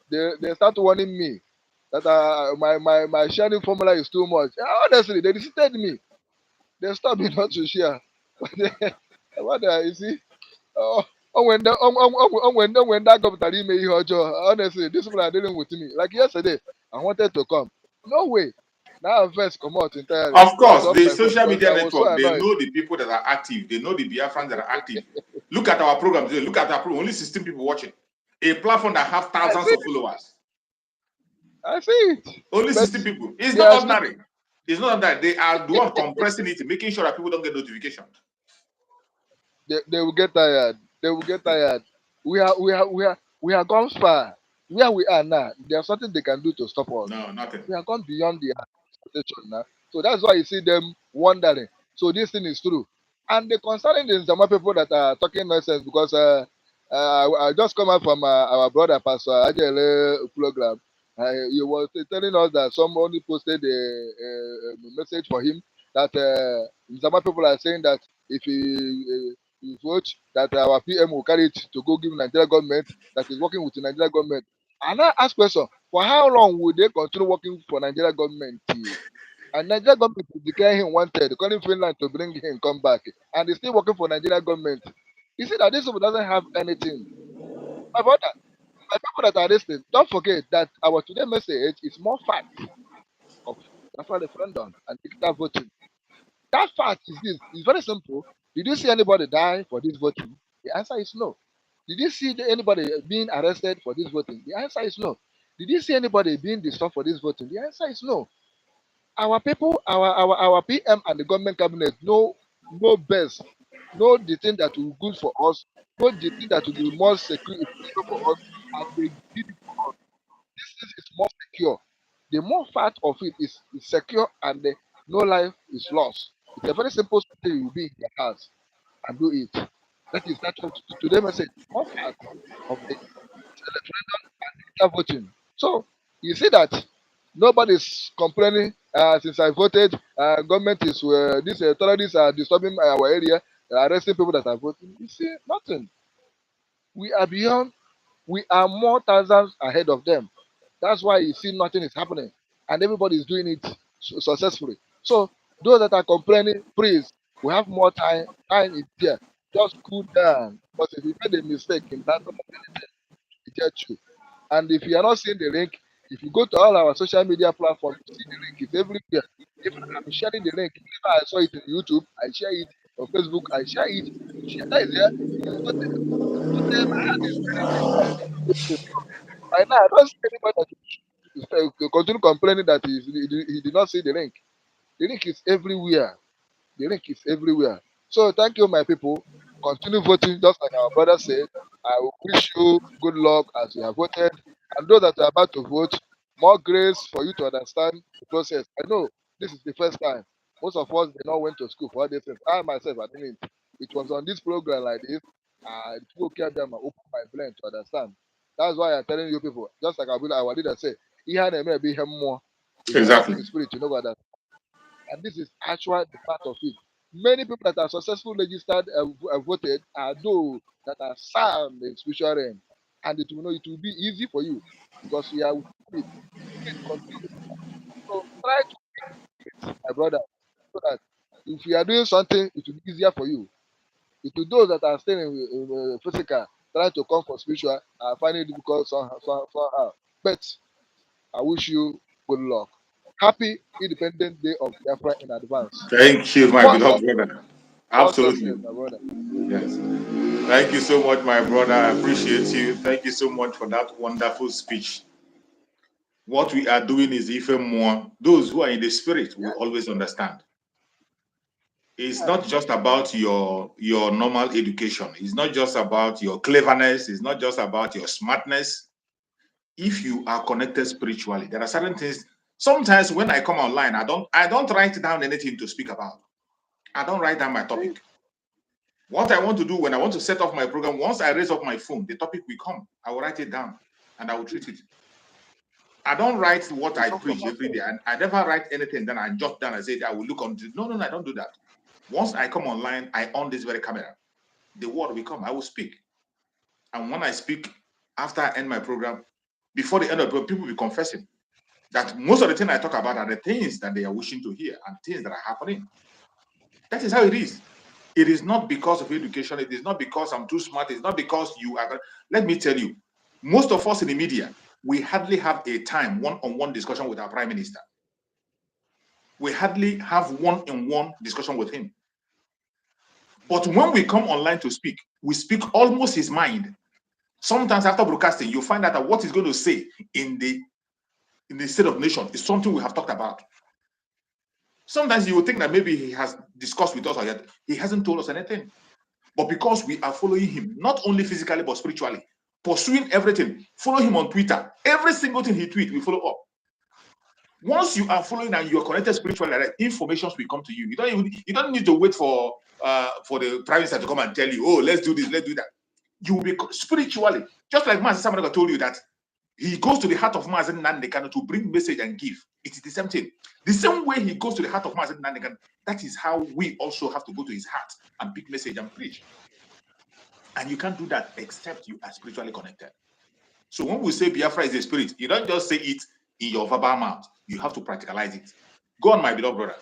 [SPEAKER 6] They start warning me that my sharing formula is too much. Honestly, they visited me. They stopped me not to share. But you see, oh, when that government ime ihe ọjọọ, honestly, these people are dealing with me. Like yesterday, I wanted to come. No way. Now I'm first come out entirely.
[SPEAKER 1] Of
[SPEAKER 6] Just
[SPEAKER 1] course,
[SPEAKER 6] off
[SPEAKER 1] the
[SPEAKER 6] my phone
[SPEAKER 1] social
[SPEAKER 6] because
[SPEAKER 1] media
[SPEAKER 6] I was so
[SPEAKER 1] network, they
[SPEAKER 6] annoyed.
[SPEAKER 1] know the people that are active. They know the Biafrans that are active. Look at our program today. Look at our program. Only 16 people watching. A platform that have
[SPEAKER 6] I
[SPEAKER 1] thousands
[SPEAKER 6] see
[SPEAKER 1] of followers.
[SPEAKER 6] I see it.
[SPEAKER 1] Only
[SPEAKER 6] But
[SPEAKER 1] 16 people. It's
[SPEAKER 6] they
[SPEAKER 1] not
[SPEAKER 6] are sleeping.
[SPEAKER 1] ordinary. It's not that they are the one compressing it, making sure that people don't get notification.
[SPEAKER 6] They will get tired. They will get tired. We are gone far. Where we are now, there's nothing they can do to stop us.
[SPEAKER 1] No, nothing.
[SPEAKER 6] We have gone beyond the expectation now. So that's why you see them wondering. So this thing is true. And the concerning the Zama people that are talking nonsense because I just come out from our brother Pastor Ajele program. He was telling us that somebody posted a message for him that Zama people are saying that if he vote, that our PM will carry it to go give Nigeria government that is working with the Nigeria government. And I ask question, for how long will they continue working for Nigeria government? And Nigeria government is declaring him wanted, calling Finland to bring him come back, and he's still working for Nigeria government. You see that this people doesn't have anything. My brother, my people that are listening, don't forget that our today message is more fact of that's why referendum and digital voting. That fact is this. It's very simple. Did you see anybody die for this voting? The answer is no. Did you see anybody being arrested for this voting? The answer is no. Did you see anybody being disturbed for this voting? The answer is no. Our people, our PM and the government cabinet know best, know the thing that will be good for us, know the thing that will be more secure for us, and they did it for us. This thing is more secure. The more part of it is secure and no life is lost. It's a very simple thing. You will be in your house and do it. That today message. More part of the voting. So you see that nobody's complaining since I voted. Government is these terrorists are disturbing our area, arresting people that are voting. You see nothing. We are beyond. We are more thousands ahead of them. That's why you see nothing is happening, and everybody is doing it successfully. So those that are complaining, please, we have more time. Time is there. Just cool down. Because if you made a mistake in that, somebody reject you. And if you are not seeing the link, if you go to all our social media platforms, you see the link. It's everywhere. Even I'm sharing the link. Even I saw it in YouTube, I share it on Facebook, I share it. You share that is there. It's what my hand is very big. Right now, I don't see anybody that continue complaining that he did not see the link. The link is everywhere. The link is everywhere. So thank you, my people. Continue voting, just like our brother said. I will wish you good luck as you have voted. And those that are about to vote, more grace for you to understand the process. I know this is the first time. Most of us did not went to school for all these things. I myself, I didn't. It was on this program like this. People came them and opened my brain to understand. That's why I'm telling you people, just like our leader said, he had a maybe him more. If you are not in
[SPEAKER 1] Exactly.
[SPEAKER 6] the spirit, you know what that. And this is actually the part of it. Many people that are successfully registered voted are those that are sound in spiritual realm, and it will be easy for you because you are with spirit. Spirit control. So try to be my brother, so that if you are doing something, it will be easier for you. It will those that are still in physical, trying to come for spiritual, are finding it difficult somehow. But I wish you good luck. Happy Independent Day of Biafra in advance.
[SPEAKER 1] Thank you, my
[SPEAKER 6] More
[SPEAKER 1] beloved
[SPEAKER 6] success,
[SPEAKER 1] brother.
[SPEAKER 6] more
[SPEAKER 1] Absolutely.
[SPEAKER 6] success, my brother.
[SPEAKER 1] Yes. Thank you so much, my brother. I appreciate you. Thank you so much for that wonderful speech. What we are doing is even more. Those who are in the spirit will
[SPEAKER 6] Yeah,
[SPEAKER 1] always understand. It's
[SPEAKER 6] yeah.
[SPEAKER 1] not just about your normal education. It's not just about your cleverness. It's not just about your smartness. If you are connected spiritually, there are certain things. Sometimes when I come online, I don't write down anything to speak about. I don't write down my
[SPEAKER 6] See,
[SPEAKER 1] topic. What I want to do when I want to set off my program, once I raise up my phone, the topic will come. I will write it down and I will treat it. I don't write what
[SPEAKER 6] you
[SPEAKER 1] I
[SPEAKER 6] come from
[SPEAKER 1] preach every
[SPEAKER 6] outside.
[SPEAKER 1] day. And I never write anything, then I jot down and say, I will look on. No, no, no, I don't do that. Once I come online, I on this very camera. The word will come. I will speak. And when I speak, after I end my program, before the end of the program, people will be confessing that most of the things I talk about are the things that they are wishing to hear and things that are happening. That is how it is. It is not because of education. It is not because I'm too smart. It's not because you are. Let me tell you, most of us in the media, we hardly have a time one-on-one discussion with our prime minister. We hardly have one-on-one discussion with him. But when we come online to speak, we speak almost his mind. Sometimes after broadcasting, you find out that what he's going to say in the state of nation is something we have talked about. Sometimes you would think that maybe he has discussed with us, or yet he hasn't told us anything. But because we are following him, not only physically but spiritually, pursuing everything, follow him on Twitter. Every single thing he tweets, we follow up. Once you are following and you are connected spiritually, like that, information will come to you. You don't need to wait for the prime minister to come and tell you, oh, let's do this, let's do that. You will be spiritually, just like Master Samuel told you that he goes to the heart of Mazen Nandekano to bring message and give. It is the same thing. The same way he goes to the heart of Mazen Nandekano, that is how we also have to go to his heart and pick message and preach. And you can't do that except you are spiritually connected. So when we say Biafra is a spirit, you don't just say it in your verbal mouth. You have to practicalize it. Go on, my beloved brother.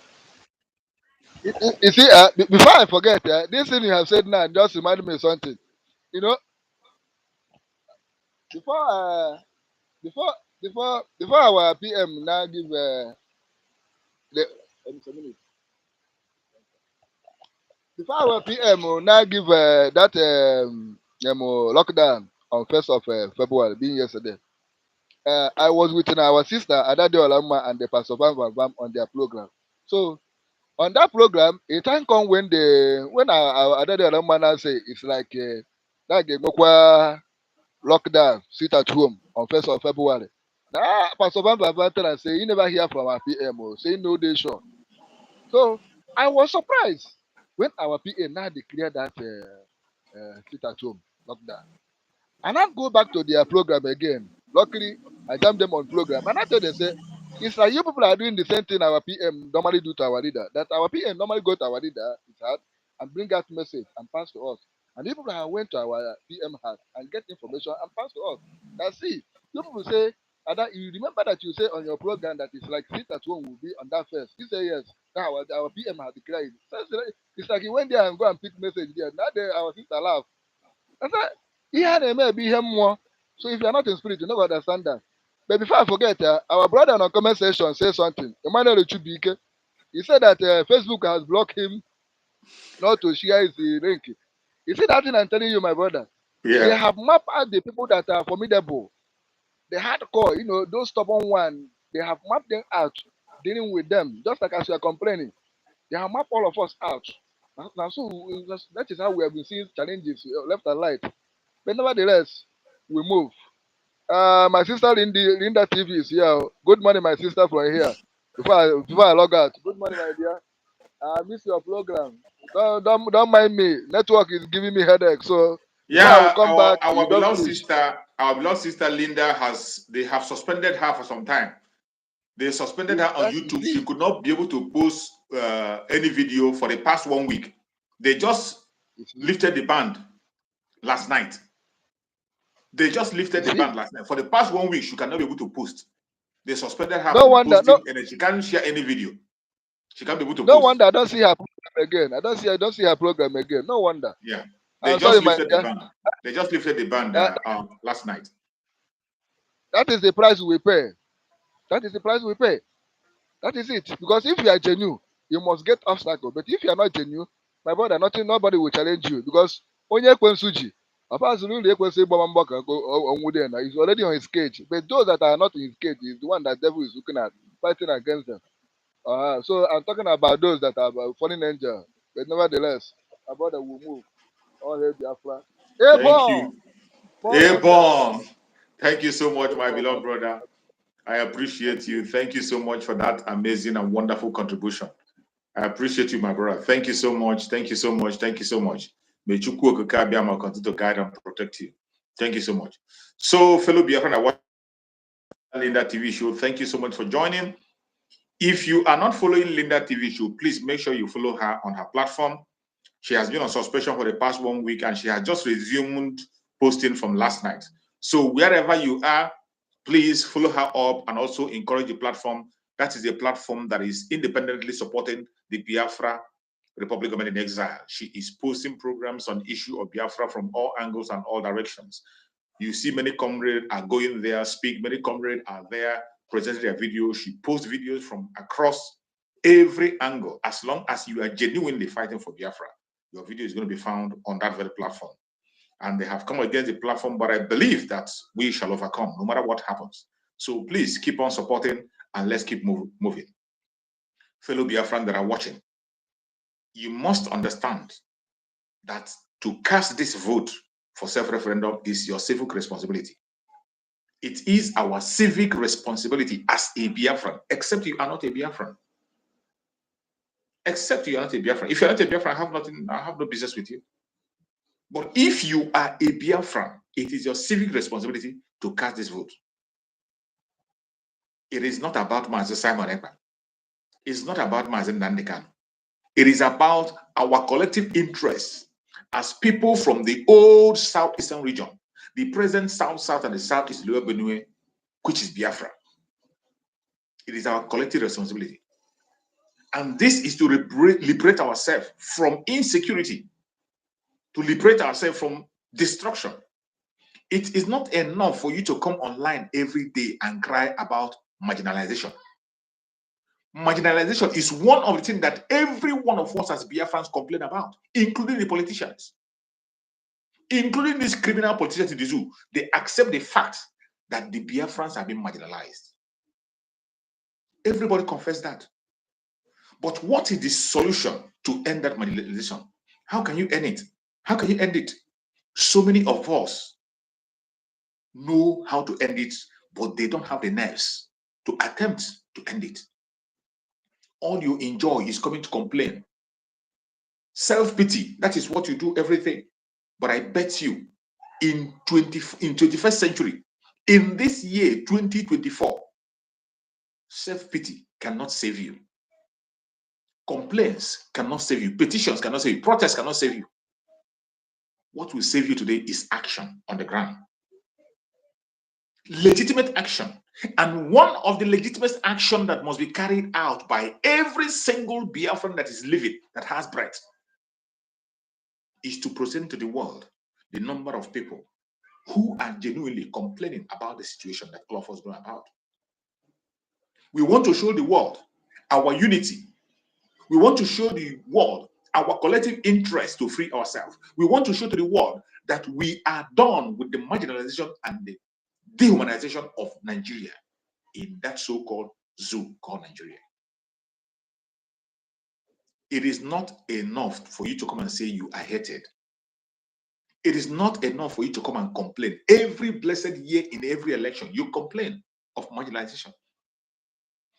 [SPEAKER 6] You see, before I forget, this thing you have said now just reminded me of something. You know, before uh, before before our PM now give the before our PM now give that lockdown on 1st of February, being yesterday. I was with our sister Adade Olama and the Pastor Bam Bam Bam on their program. So on that program, a time come when our Adade Olama now say it's like that game lockdown, sit at home on 1st of February. Now Pastor Bam Bam Bam tell us say he never hear from our PM, say no they sure. So I was surprised when our PM now declare that sit at home lockdown. And I go back to their program again. Luckily, I jam them on program. And I tell them, say, it's like you people are doing the same thing our PM normally do to our leader. That our PM normally go to our leader, his heart, and bring out message and pass to us. And you people have went to our PM heart and get information and pass to us. Now see, you people say, Ada, you remember that you say on your program that it's like sit at home will be on that first. He say yes. Now our PM has declared it. So it's like he went there and go and pick message there. Now our sister laugh. I said, ihe a na-eme ebe ihe mmụọ. So if you are not in spirit, you never understand that. But before I forget, our brother on the comment section said something. Emmanuel Chubike. He said that Facebook has blocked him not to share his link. You see that thing I'm telling you, my brother? They
[SPEAKER 1] Yeah.
[SPEAKER 6] have mapped out the people that are formidable, the hardcore, those stubborn ones. They have mapped them out, dealing with them. Just like as you are complaining, they have mapped all of us out. Now, so that is how we have been seeing challenges left and right. But nevertheless, we move. My sister Linda TV is here. Good morning, my sister from here. Before I log out. Good morning, my dear. I miss your program. Don't mind me. Network is giving me headache. So before I will
[SPEAKER 1] Yeah,
[SPEAKER 6] come back,
[SPEAKER 1] our
[SPEAKER 6] you don't
[SPEAKER 1] beloved
[SPEAKER 6] finish.
[SPEAKER 1] sister, Linda they have suspended her for some time. They suspended her on
[SPEAKER 6] That you
[SPEAKER 1] YouTube. She
[SPEAKER 6] see,
[SPEAKER 1] could not be able to post any video for the past 1 week. They just
[SPEAKER 6] you see,
[SPEAKER 1] lifted the ban last night. They just
[SPEAKER 6] you
[SPEAKER 1] lifted the
[SPEAKER 6] see.
[SPEAKER 1] ban last night. For the past 1 week, she cannot be able to post. They suspended her
[SPEAKER 6] No
[SPEAKER 1] from
[SPEAKER 6] wonder,
[SPEAKER 1] posting, and she can't share any video. She can't be able to
[SPEAKER 6] no
[SPEAKER 1] post.
[SPEAKER 6] wonder I don't see her program again. I don't see her program again. No wonder.
[SPEAKER 1] Yeah, they
[SPEAKER 6] I'm
[SPEAKER 1] just
[SPEAKER 6] sorry, my
[SPEAKER 1] lifted the
[SPEAKER 6] dear.
[SPEAKER 1] ban. They just lifted the ban
[SPEAKER 6] Uh,
[SPEAKER 1] last night.
[SPEAKER 6] that is the price we pay. That is the price we pay. That is it. Because if you are genuine, you must get obstacle. But if you are not genuine, my brother, nobody will challenge you. Because onye ekwensu apart from the ekwensu ịgbama mbọ ka onwu there now, he's already on his cage. But those that are not in his cage is the one that devil is looking at, fighting against them. So I'm talking about those that are fallen angel. But nevertheless, my brother will move. All hail Biafra. Hey,
[SPEAKER 1] Thank
[SPEAKER 6] born,
[SPEAKER 1] you.
[SPEAKER 6] born soldier.
[SPEAKER 1] Airborne. Thank you so much, my
[SPEAKER 6] Airborne, my
[SPEAKER 1] beloved
[SPEAKER 6] brother.
[SPEAKER 1] brother. I
[SPEAKER 6] Thank
[SPEAKER 1] appreciate
[SPEAKER 6] you.
[SPEAKER 1] you. Thank you so much for that amazing and wonderful contribution. I appreciate you, my brother. Thank you so much. Thank you so much. Thank you so much. May Chukwu Okike Abiyama continue to guide and protect you. Thank you so much. So, fellow Biafran, I watch Linda TV show. Thank you so much for joining. If you are not following Linda TV show, please make sure you follow her on her platform. She has been on suspension for the past 1 week, and she has just resumed posting from last night. So wherever you are, please follow her up and also encourage the platform. That is a platform that is independently supporting the Biafra Republic Government in Exile. She is posting programs on issue of Biafra from all angles and all directions. You see many comrades are going there, speak. Many comrades are there presenting their videos. She posts videos from across every angle. As long as you are genuinely fighting for Biafra, your video is going to be found on that very platform. And they have come against the platform, but I believe that we shall overcome no matter what happens. So please keep on supporting and let's keep moving. Fellow Biafran that are watching, you must understand that to cast this vote for self-referendum is your civic responsibility. It is our civic responsibility as a Biafran, except you are not a Biafran. Except you are not a Biafran. If you're not a Biafran, I have no business with you. But if you are a Biafran, it is your civic responsibility to cast this vote. It is not about Mazi Simon Ekpa. It's not about Mazi Nandekan. It is about our collective interests as people from the old southeastern region, the present south and the southeast Lower Benue, which is Biafra. It is our collective responsibility. And this is to liberate ourselves from insecurity, to liberate ourselves from destruction. It is not enough for you to come online every day and cry about marginalization. Marginalization is one of the things that every one of us as Biafrans complain about, including the politicians, including these criminal politicians in the zoo. They accept the fact that the Biafrans have been marginalized. Everybody confess that. But what is the solution to end that marginalization? How can you end it? How can you end it? So many of us know how to end it, but they don't have the nerves to attempt to end it. All you enjoy is coming to complain. Self-pity, that is what you do everything. But I bet you in 21st century, in this year 2024, self-pity cannot save you. Complaints cannot save you. Petitions cannot save you. Protests cannot save you. What will save you today is action on the ground. Legitimate action. And one of the legitimate action that must be carried out by every single Biafran that is living, that has breath, is to present to the world the number of people who are genuinely complaining about the situation that all of us know about. We want to show the world our unity. We want to show the world our collective interest to free ourselves. We want to show to the world that we are done with the marginalization and the dehumanization of Nigeria in that so-called zoo called Nigeria. It is not enough for you to come and say you are hated. It is not enough for you to come and complain. Every blessed year in every election, you complain of marginalization.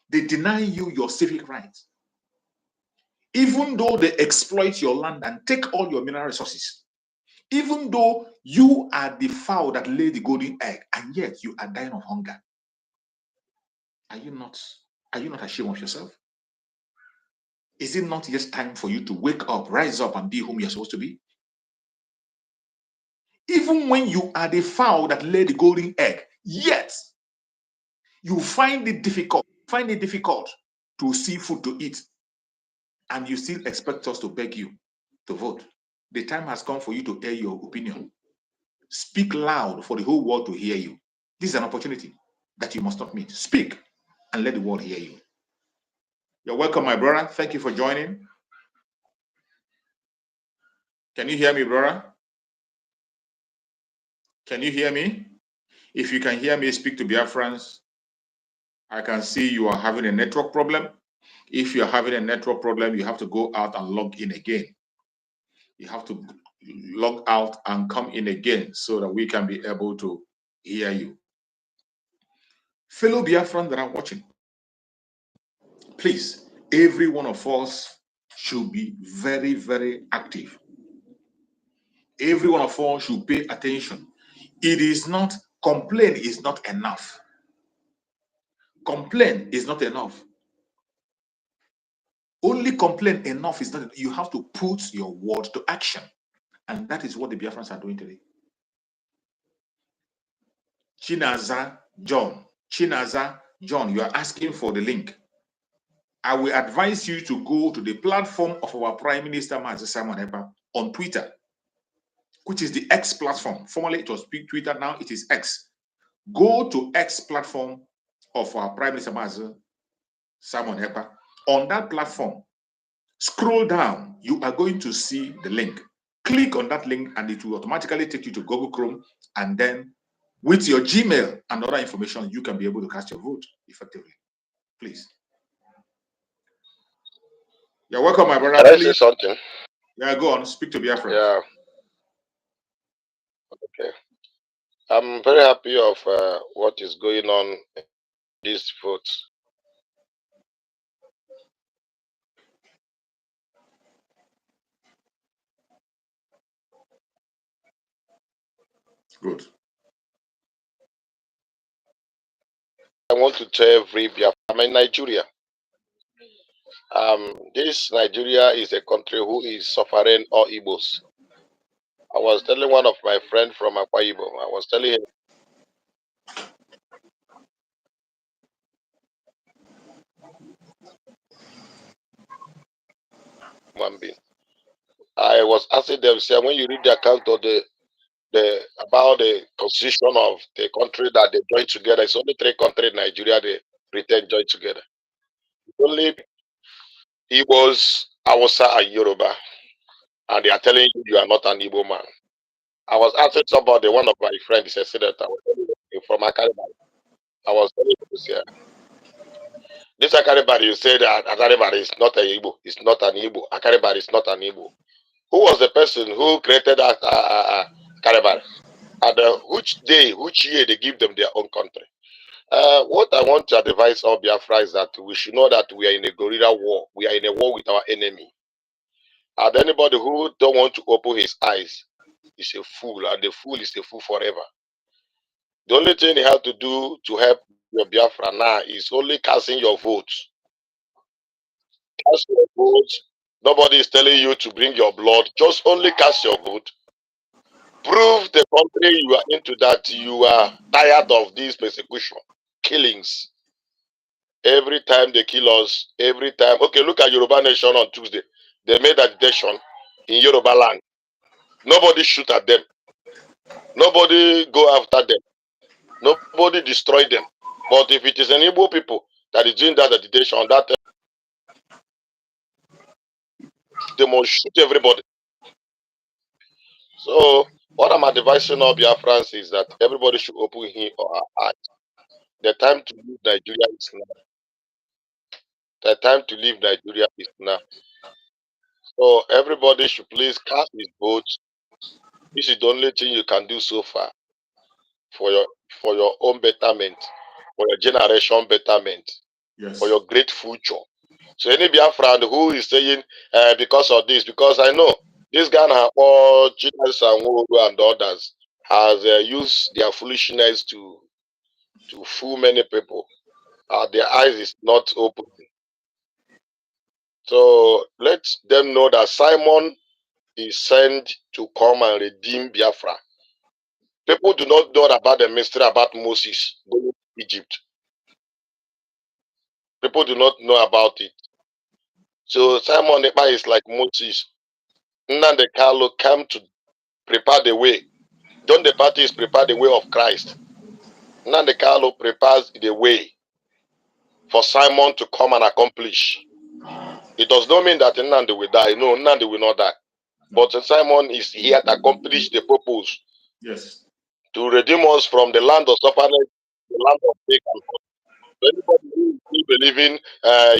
[SPEAKER 1] They deny you your civic rights. Even though they exploit your land and take all your mineral resources, even though you are the fowl that lay the golden egg, and yet you are dying of hunger. Are you not ashamed of yourself? Is it not yet time for you to wake up, rise up, and be whom you're supposed to be? Even when you are the fowl that lay the golden egg, yet you find it difficult to see food to eat, and you still expect us to beg you to vote. The time has come for you to air your opinion. Speak loud for the whole world to hear you. This is an opportunity that you must not miss. Speak and let the world hear you. You're welcome, my brother. Thank you for joining. Can you hear me, brother? Can you hear me? If you can hear me, speak to Biafrans. I can see you are having a network problem. If you're having a network problem, you have to go out and log in again. You have to log out and come in again so that we can be able to hear you. Fellow Biafrans that are watching, please, every one of us should be very, very active. Every one of us should pay attention. It is not, complain is not enough. Complain is not enough. Only complain enough is not enough. You have to put your word to action. And that is what the Biafrans are doing today. Chinaza John, you are asking for the link. I will advise you to go to the platform of our Prime Minister, Mazi Simon Ekpa, on Twitter, which is the X platform. Formerly it was Twitter, now it is X. Go to X platform of our Prime Minister, Mazi Simon Ekpa. On that platform, scroll down, you are going to see the link. Click on that link and it will automatically take you to Google Chrome, and then with your Gmail and other information, you can be able to cast your vote effectively. Please. You're welcome, my brother.
[SPEAKER 7] Can I say something?
[SPEAKER 1] Yeah, go on. Speak to Biafra.
[SPEAKER 7] Yeah. Okay. I'm very happy of what is going on in this vote.
[SPEAKER 1] Good.
[SPEAKER 7] I want to tell every Biafra, I'm in Nigeria. This Nigeria is a country who is suffering all Igbos. I was telling one of my friends from Akwa Ibom, I was telling him, one being. I was asking them, say, when you read the account of the about the constitution of the country that they joined together, it's only 3 countries in Nigeria they pretend joined together. Only Igbos, Hausa, and Yoruba. And they are telling you are not an Igbo man. I was asking somebody, one of my friends, said that I was telling you from Akaribari. I was telling you, say, this Akaribari, you say that Akaribari is not an Igbo. It's not an Igbo. Akaribari is not an Igbo. Who was the person who created Akaribari? And which year they give them their own country? What I want to advise all Biafra is that we should know that we are in a guerrilla war. We are in a war with our enemy. And anybody who don't want to open his eyes is a fool, and the fool is a fool forever. The only thing you have to do to help your Biafra now is only casting your vote. Cast your vote. Nobody is telling you to bring your blood. Just only cast your vote. Prove the country you are into that you are tired of this persecution, killings. Every time they kill us, every time. Okay, look at Yoruba Nation on Tuesday. They made agitation in Yoruba land. Nobody shoot at them. Nobody go after them. Nobody destroy them. But if it is an Igbo people that is doing that agitation, that they must shoot everybody. So what I'm advising all Biafrans is that everybody should open his or her eyes. The time to leave Nigeria is now. The time to leave Nigeria is now. So everybody should please cast his vote. This is the only thing you can do so far for your own betterment, for your generation betterment, for
[SPEAKER 1] Yes.
[SPEAKER 7] your great future. So any Biafran who is saying because of this, because I know this Ghana or Chinas and others has used their foolishness to fool many people. Their eyes is not open. So let them know that Simon is sent to come and redeem Biafra. People do not know about the mystery about Moses going to Egypt. People do not know about it. So Simon Ekpa is like Moses. Nnamdi Kanu came to prepare the way. John the Baptist prepared the way of Christ. Nnamdi Kanu prepares the way for Simon to come and accomplish. It does not mean that Nnamdi will die. No, Nnamdi will not die.
[SPEAKER 1] No.
[SPEAKER 7] But Simon is here to accomplish the purpose,
[SPEAKER 1] Yes.
[SPEAKER 7] to redeem us from the land of suffering, the land of fake and hope. So anybody who is believing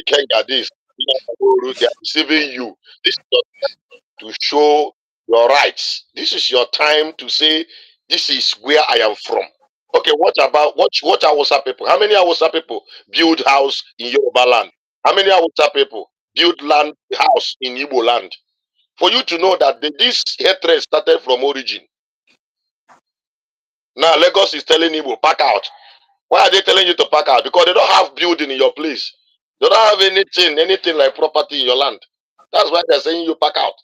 [SPEAKER 7] Kenga this, they are deceiving you. This is your time to show your rights. This is your time to say, this is where I am from. Okay, what about what Hausa people? How many Hausa people build house in Yoruba land? How many Hausa people build land house in Igbo land? For you to know that this hatred started from origin. Now Lagos is telling Igbo, pack out. Why are they telling you to pack out? Because they don't have building in your place. They don't have anything like property in your land. That's why they're saying you pack out.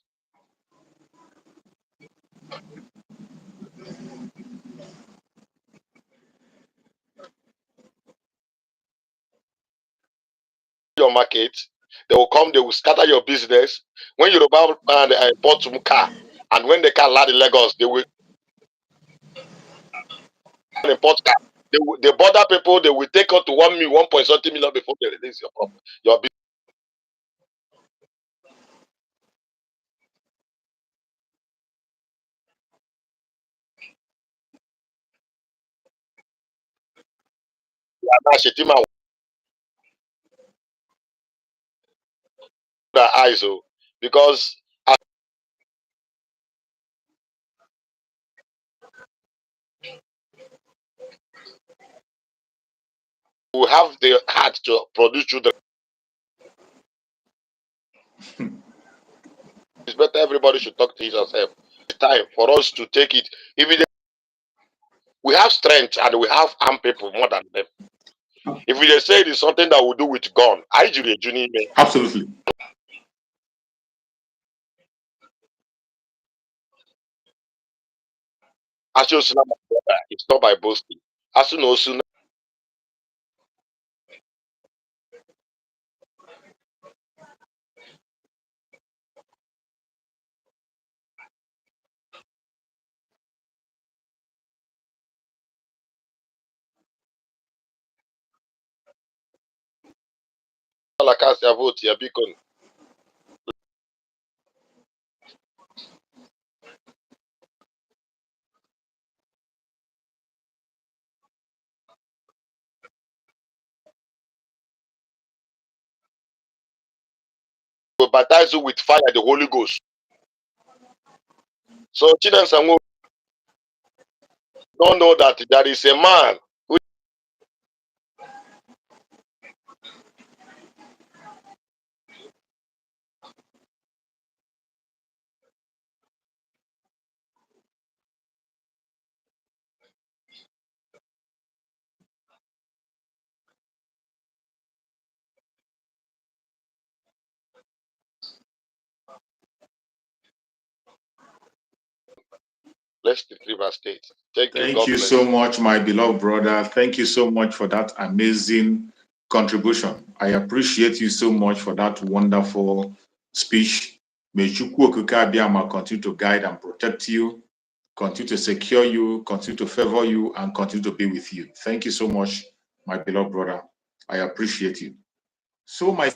[SPEAKER 7] Your market, they will come, they will scatter your business. When you buy and bought some car, and when the car land in Lagos, they will import car. They bother people, they will take out to 1 million, 1 point something million before they release your business. The eyes, because we have the heart to produce children. It's better everybody should talk to yourself. It's time for us to take it. We have strength and we have armed people more than them. If we just say it is something that we do with gun,
[SPEAKER 1] Absolutely.
[SPEAKER 7] it's not by boasting. As soon as I cast your vote, your beacon. We baptize you with fire, the Holy Ghost. So children don't know that there is a man who blessed the River State. Thank you.
[SPEAKER 1] Thank
[SPEAKER 7] God
[SPEAKER 1] you
[SPEAKER 7] bless.
[SPEAKER 1] so much, my beloved brother. Thank you so much for that amazing contribution. I appreciate you so much for that wonderful speech. May Chukwu Okike Abiyama continue to guide and protect you. continue to secure you, continue to favor you, and continue to be with you. Thank you so much, my beloved brother. I appreciate you. So my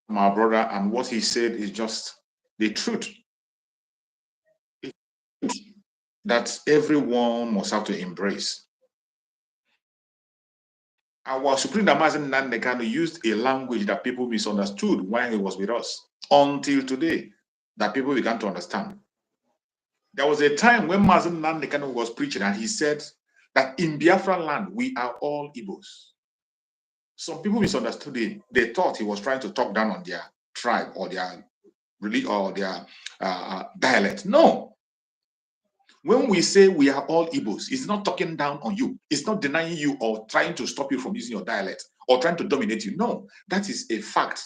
[SPEAKER 1] brother, and what he said is just the truth that everyone must have to embrace. Our Supreme Damasin Nandekano used a language that people misunderstood while he was with us until today, that people began to understand. There was a time when Mazen Nandekano was preaching and he said that in Biafra land, we are all Igbos. Some people misunderstood him. They thought he was trying to talk down on their tribe or their religion or their dialect. No. When we say we are all Igbos, it's not talking down on you. It's not denying you or trying to stop you from using your dialect or trying to dominate you. No, that is a fact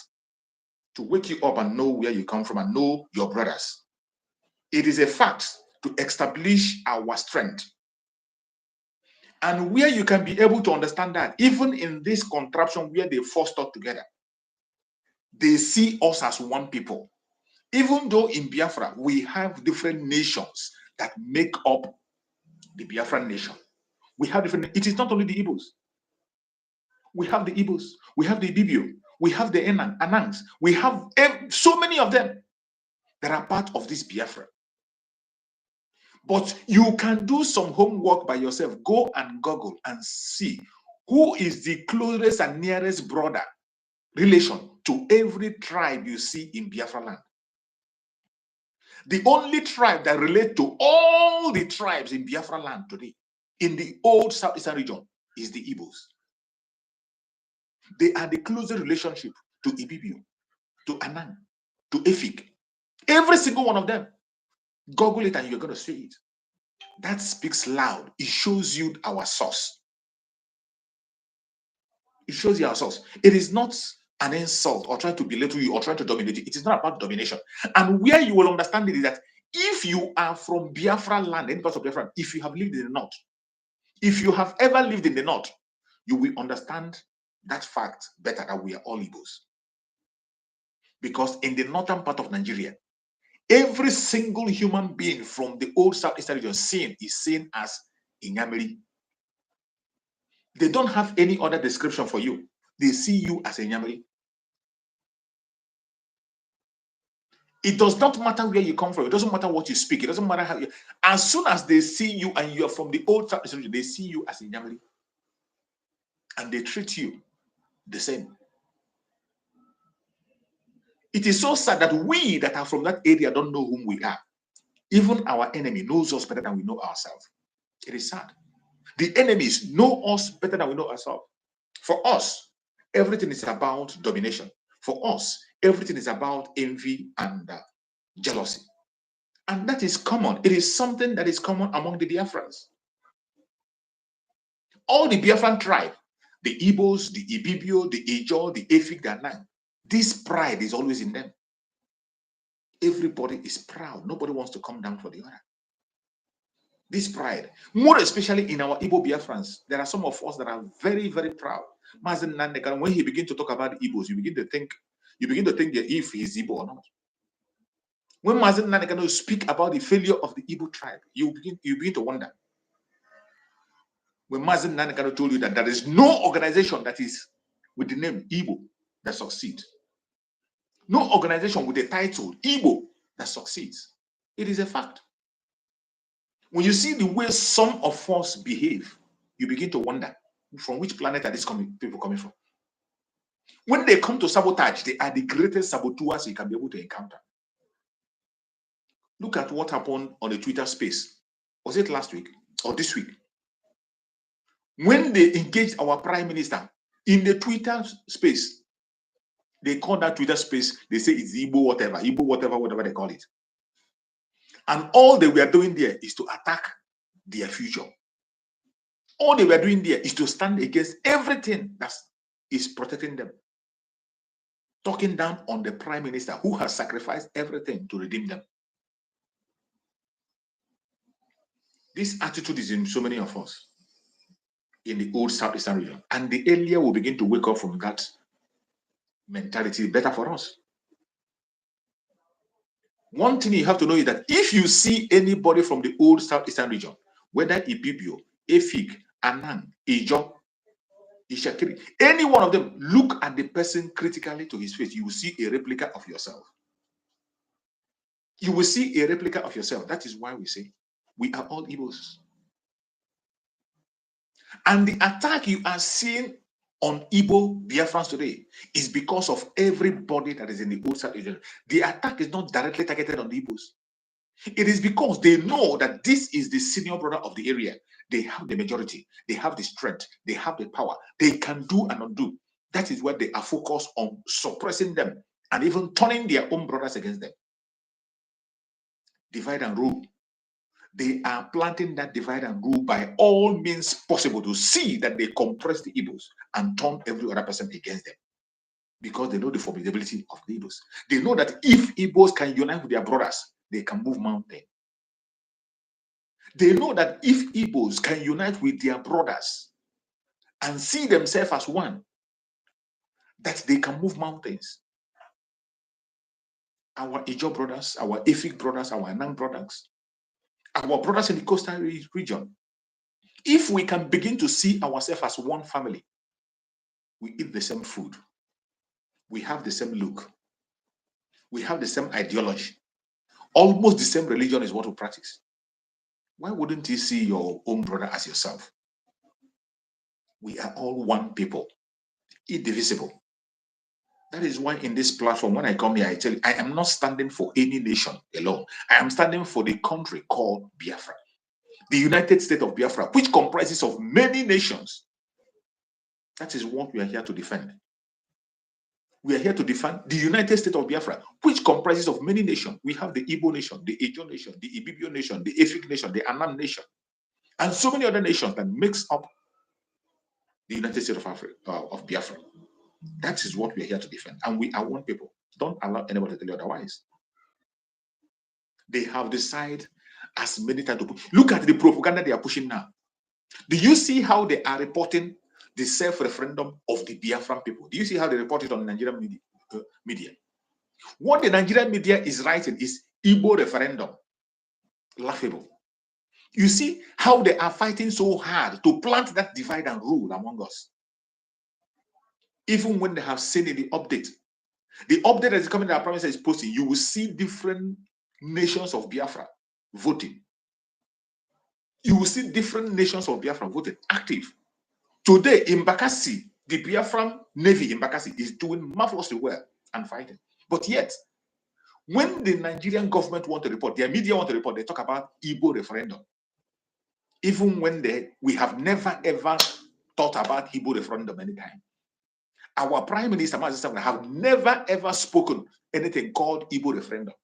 [SPEAKER 1] to wake you up and know where you come from and know your brothers. It is a fact to establish our strength. And where you can be able to understand that, even in this contraption where they forced us together, they see us as one people. Even though in Biafra, we have different nations that make up the Biafran nation. We have different, it is not only the Igbos. We have the Igbos, we have the Ibibio, we have the Anangs, we have so many of them that are part of this Biafra. But you can do some homework by yourself. Go and Google and see who is the closest and nearest brother relation to every tribe you see in Biafra land. The only tribe that relates to all the tribes in Biafra land today, in the old southeastern region, is the Igbos. They are the closest relationship to Ibibio, to Anang, to Efik. Every single one of them. Google it and you're going to see it. That speaks loud. It shows you our source. It shows you our source. It is not an insult or trying to belittle you or trying to dominate you. It is not about domination. And where you will understand it is that if you are from Biafra land, any part of Biafra, if you have lived in the north, if you have ever lived in the north, you will understand that fact better, that we are all Igbos. Because in the northern part of Nigeria, every single human being from the old southeastern region is seen as Inyamiri. They don't have any other description for you. They see you as a Inyamiri. It does not matter where you come from. It doesn't matter what you speak. It doesn't matter how you. As soon as they see you and you are from the old southeastern region, they see you as a Inyamiri. And they treat you the same. It is so sad that we that are from that area don't know whom we are. Even our enemy knows us better than we know ourselves. It is sad. The enemies know us better than we know ourselves. For us, everything is about domination. For us, everything is about envy and jealousy. And that is common. It is something that is common among the Biafrans. All the Biafran tribe, the Igbos, the Ibibio, the Ijo, the Efik, the Anang, this pride is always in them. Everybody is proud. Nobody wants to come down for the other. This pride, more especially in our Igbo Biafrans, there are some of us that are very, very proud. Mazen Nandekan, when he begins to talk about the Igbos, you begin to think that if he's Igbo or not. When Mazen Nandekan speak about the failure of the Igbo tribe, you begin to wonder. When Mazen Nandekan told you that there is no organization that is with the name Igbo that succeeds. No organization with the title Igbo that succeeds. It is a fact. When you see the way some of us behave, you begin to wonder, from which planet are these people coming from? When they come to sabotage, they are the greatest saboteurs you can be able to encounter. Look at what happened on the Twitter space. Was it last week or this week? When they engaged our prime minister in the Twitter space, they call that Twitter space, they say it's Igbo whatever they call it. And all they were doing there is to attack their future. All they were doing there is to stand against everything that is protecting them. Talking down on the prime minister who has sacrificed everything to redeem them. This attitude is in so many of us in the old southeastern region. And the earlier we begin to wake up from that mentality, better for us. One thing you have to know is that if you see anybody from the old southeastern region, whether Ibibio, Efik, Anang, Ijo, Ishakiri, any one of them, look at the person critically to his face, you will see a replica of yourself. You will see a replica of yourself. That is why we say we are all Igbos. And the attack you are seeing on Igbo Biafrans today is because of everybody that is in the old South region. The attack is not directly targeted on the Igbos. It is because they know that this is the senior brother of the area. They have the majority. They have the strength. They have the power. They can do and undo. That is where they are focused on suppressing them and even turning their own brothers against them. Divide and rule. They are planting that divide and rule by all means possible to see that they compress the Igbos and turn every other person against them. Because they know the formidability of the Igbos. They know that if Igbos can unite with their brothers, they can move mountains. They know that if Igbos can unite with their brothers and see themselves as one, that they can move mountains. Our Ijo brothers, our Efik brothers, our Anang brothers, our brothers in the coastal region, if we can begin to see ourselves as one family, we eat the same food, we have the same look, we have the same ideology, almost the same religion is what we practice. Why wouldn't you see your own brother as yourself? We are all one people, indivisible. That is why in this platform, when I come here, I tell you, I am not standing for any nation alone. I am standing for the country called Biafra, the United States of Biafra, which comprises of many nations. That is what we are here to defend. We are here to defend the United States of Biafra, which comprises of many nations. We have the Igbo nation, the Ijo nation, the Ibibio nation, the Efik nation, the Anam nation, and so many other nations that makes up the United States of Africa, of Biafra. That is what we are here to defend. And we are one people. Don't allow anybody to tell you otherwise. They have decided as many times to put. Look at the propaganda they are pushing now. Do you see how they are reporting the self-referendum of the Biafran people? Do you see how they report it on Nigerian media? What the Nigerian media is writing is Igbo referendum. Laughable. You see how they are fighting so hard to plant that divide and rule among us. Even when they have seen in the update that is coming to our province is posting, you will see different nations of Biafra voting. You will see different nations of Biafra voting active. Today in Bakassi, the Biafran Navy in Bakassi is doing marvelously well and fighting. But yet, when the Nigerian government want to report, their media want to report, they talk about Igbo referendum. Even when we have never ever thought about Igbo referendum anytime. Our Prime Minister, have never ever spoken anything called Igbo referendum.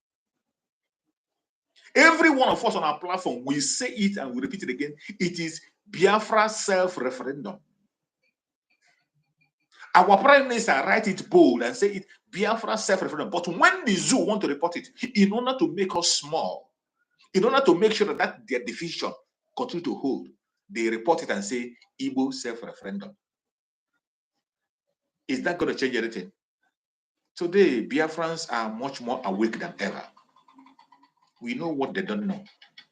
[SPEAKER 1] Every one of us on our platform, we say it and we repeat it again. It is Biafra self-referendum. Our Prime Minister write it bold and say it Biafra self-referendum. But when the zoo want to report it, in order to make us small, in order to make sure that their division continue to hold, they report it and say Igbo self-referendum. Is that going to change anything? Today, Biafrans are much more awake than ever. We know what they don't know.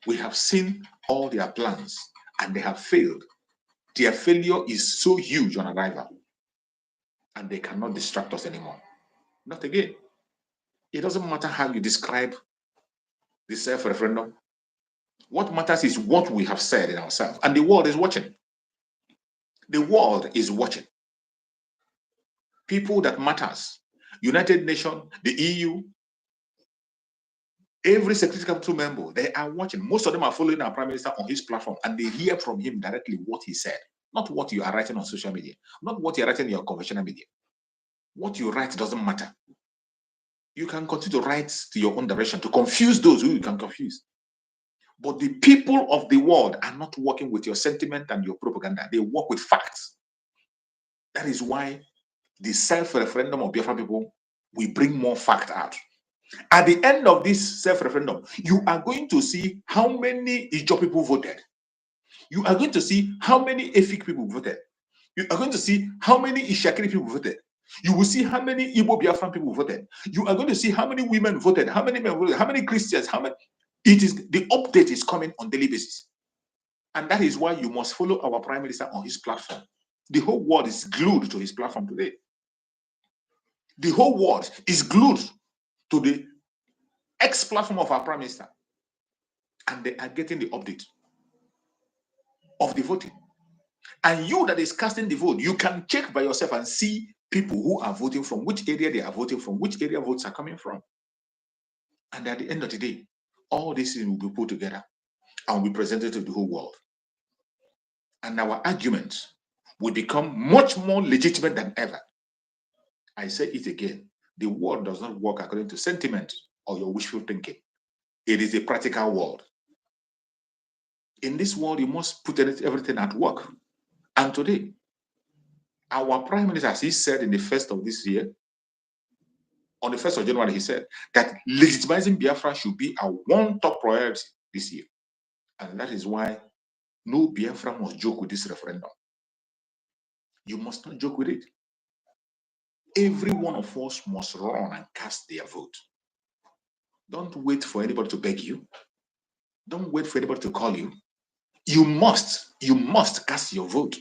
[SPEAKER 1] We have seen all their plans and they have failed. Their failure is so huge on arrival and they cannot distract us anymore. Not again. It doesn't matter how you describe the self-referendum. What matters is what we have said in ourselves, and the world is watching. The world is watching. People that matters, United Nations, the EU, every Security Council member, they are watching. Most of them are following our Prime Minister on his platform, and they hear from him directly what he said, not what you are writing on social media, not what you're writing in your conventional media. What you write doesn't matter. You can continue to write to your own direction to confuse those who you can confuse. But the people of the world are not working with your sentiment and your propaganda. They work with facts. That is why the self-referendum of Biafra people will bring more fact out. At the end of this self-referendum, you are going to see how many Ijo people voted. You are going to see how many Efik people voted. You are going to see how many Ishakiri people voted. You will see how many Igbo Biafran people voted. You are going to see how many women voted, how many men voted, how many Christians, how many. It is the update is coming on daily basis. And that is why you must follow our Prime Minister on his platform. The whole world is glued to his platform today. The whole world is glued to the X platform of our Prime Minister. And they are getting the update of the voting. And you that is casting the vote, you can check by yourself and see people who are voting from, which area they are voting from, which area votes are coming from. And at the end of the day, all these things will be put together and will be presented to the whole world. And our arguments will become much more legitimate than ever. I say it again, the world does not work according to sentiment or your wishful thinking. It is a practical world. In this world, you must put everything at work. And today, our Prime Minister, as he said in the first of this year, on the 1st of January, he said that legitimizing Biafra should be our one top priority this year. And that is why no Biafra must joke with this referendum. You must not joke with it. Every one of us must run and cast their vote. Don't wait for anybody to beg you. Don't wait for anybody to call you. You must cast your vote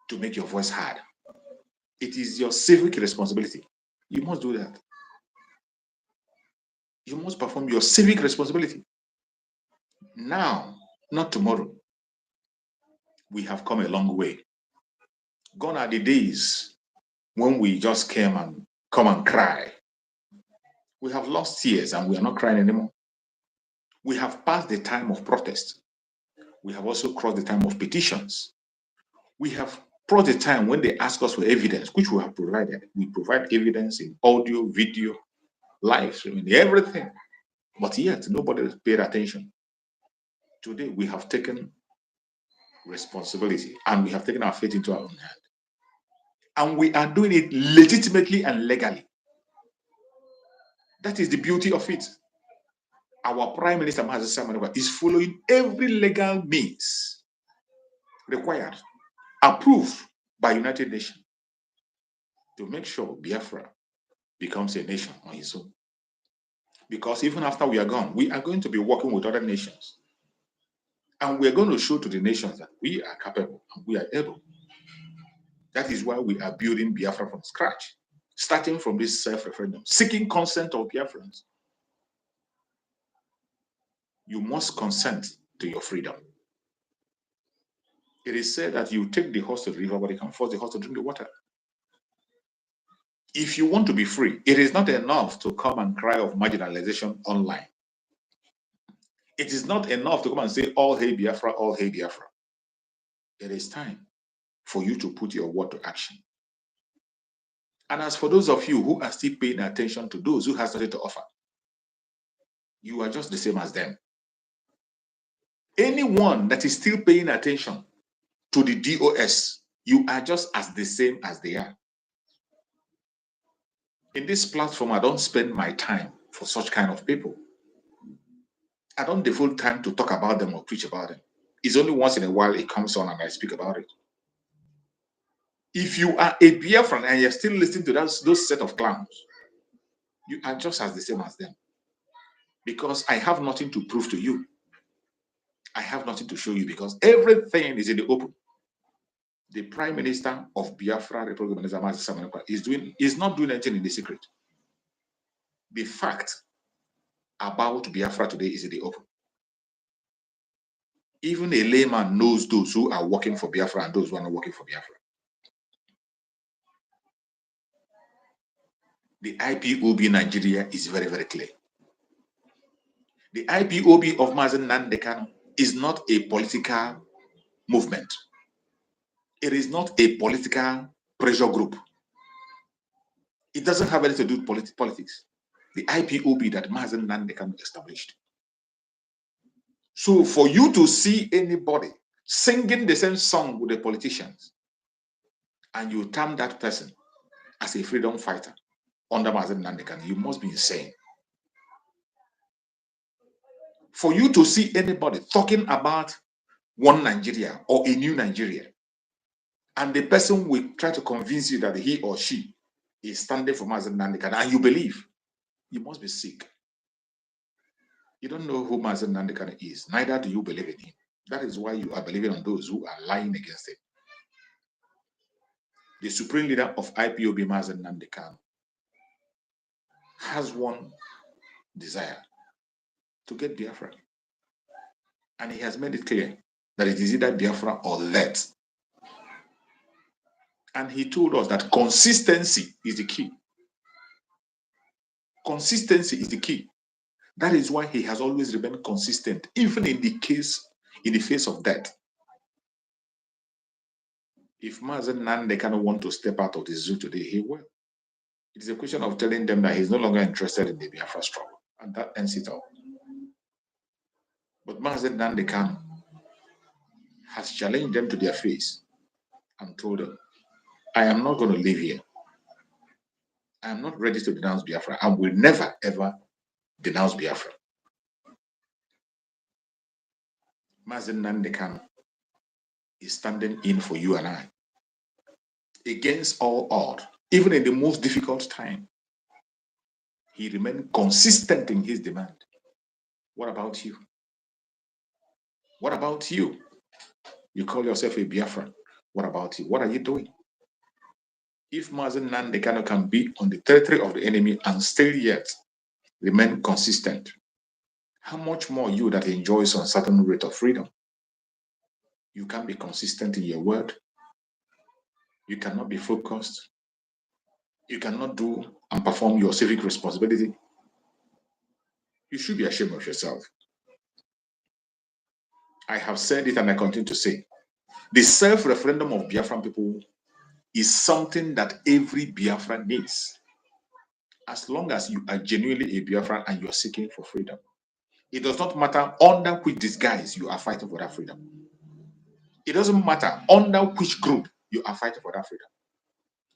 [SPEAKER 1] to make your voice heard. It is your civic responsibility. You must do that. You must perform your civic responsibility. Now, not tomorrow. We have come a long way. Gone are the days when we just came and come and cry. We have lost tears and we are not crying anymore. We have passed the time of protest. We have also crossed the time of petitions. We have crossed the time when they ask us for evidence, which we have provided. We provide evidence in audio, video, live streaming, everything. But yet, nobody paid attention. Today, we have taken responsibility and we have taken our fate into our own hand. And we are doing it legitimately and legally. That is the beauty of it. Our Prime Minister is following every legal means required, approved by United Nations, to make sure Biafra becomes a nation on its own. Because even after we are gone, we are going to be working with other nations. And we are going to show to the nations that we are capable and we are able. That is why we are building Biafra from scratch, starting from this self-referendum, seeking consent of Biafrans. You must consent to your freedom. It is said that you take the horse to the river, but you can't force the horse to drink the water. If you want to be free, it is not enough to come and cry of marginalization online. It is not enough to come and say, all hail Biafra, all hail Biafra. It is time for you to put your word to action. And as for those of you who are still paying attention to those who have nothing to offer, you are just the same as them. Anyone that is still paying attention to the DOS, you are just as the same as they are. In this platform, I don't spend my time for such kind of people. I don't devote time to talk about them or preach about them. It's only once in a while it comes on and I speak about it. If you are a Biafran and you're still listening to those set of clowns, you are just as the same as them. Because I have nothing to prove to you. I have nothing to show you because everything is in the open. The Prime Minister of Biafra Republic is not doing anything in the secret. The fact about Biafra today is in the open. Even a layman knows those who are working for Biafra and those who are not working for Biafra. The IPOB Nigeria is very, very clear. The IPOB of Mazen Nandekano is not a political movement. It is not a political pressure group. It doesn't have anything to do with politics. The IPOB that Mazen Nandekano established. So for you to see anybody singing the same song with the politicians and you term that person as a freedom fighter under Mazen Nandekano, you must be insane. For you to see anybody talking about one Nigeria or a new Nigeria and the person will try to convince you that he or she is standing for Mazen Nandekan, and you believe, you must be sick. You don't know who Mazen Nandekan is, neither do you believe in him. That is why you are believing on those who are lying against him. The supreme leader of IPOB, Mazen Nandekan, has one desire: to get Biafra. And he has made it clear that it is either Biafra or let. And he told us that consistency is the key. Consistency is the key. That is why he has always remained consistent, even in the face of death. If Mazen Nandekan want to step out of the zoo today, he will. It is a question of telling them that he's no longer interested in the Biafra struggle, and that ends it all. But Mazen Nandekan has challenged them to their face and told them, I am not going to live here. I am not ready to denounce Biafra. I will never, ever denounce Biafra. Mazen Nandekan is standing in for you and I. Against all odds, even in the most difficult time, he remained consistent in his demand. What about you? What about you? You call yourself a Biafran. What about you? What are you doing? If Mazen Nandekan can be on the territory of the enemy and still yet remain consistent, how much more you that enjoys a certain rate of freedom? You can't be consistent in your word. You cannot be focused. You cannot do and perform your civic responsibility. You should be ashamed of yourself. I have said it and I continue to say, the self-referendum of Biafran people is something that every Biafran needs. As long as you are genuinely a Biafran and you are seeking for freedom, it does not matter under which disguise you are fighting for that freedom. It doesn't matter under which group you are fighting for that freedom.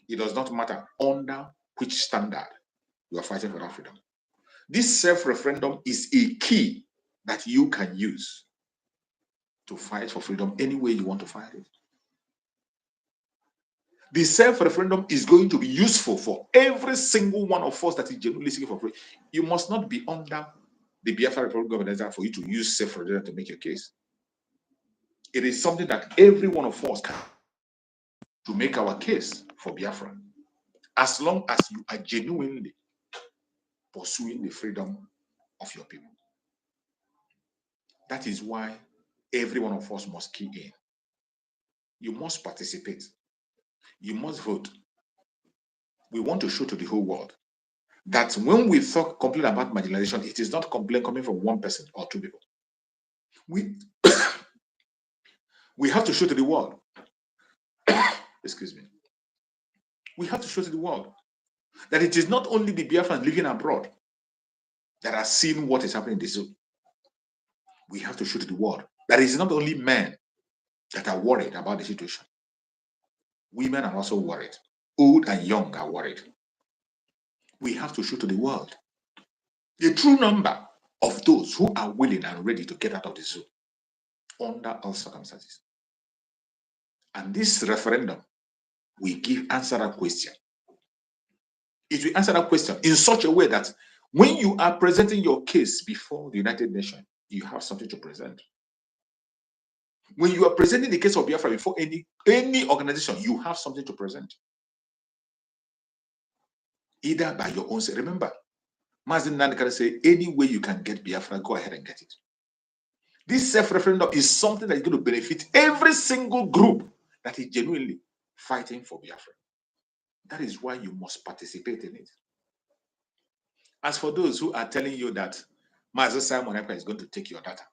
[SPEAKER 1] It does not matter under which standard you are fighting for that freedom. This self-referendum is a key that you can use to fight for freedom any way you want to fight it. The self-referendum is going to be useful for every single one of us that is genuinely seeking for freedom. You must not be under the Biafra Republic government for you to use self-referendum to make your case. It is something that every one of us can to make our case for Biafra, as long as you are genuinely pursuing the freedom of your people. That is why every one of us must key in. You must participate. You must vote. We want to show to the whole world that when we complain about marginalization, it is not complaint coming from one person or two people. We have to show to the world. Excuse me. We have to show to the world that it is not only the Biafrans living abroad that are seeing what is happening in the zoo. We have to show to the world that it is not only men that are worried about the situation. Women are also worried. Old and young are worried. We have to show to the world the true number of those who are willing and ready to get out of the zoo under all circumstances. And this referendum will answer that question. It will answer that question in such a way that when you are presenting your case before the United Nations, you have something to present. When you are presenting the case of Biafra before any organization, you have something to present. Either by your own. Remember, Mazen Nandekan say, any way you can get Biafra, go ahead and get it. This self-referendum is something that is going to benefit every single group that is genuinely fighting for Biafra. That is why you must participate in it. As for those who are telling you that Mazen Simon Ekpa is going to take your data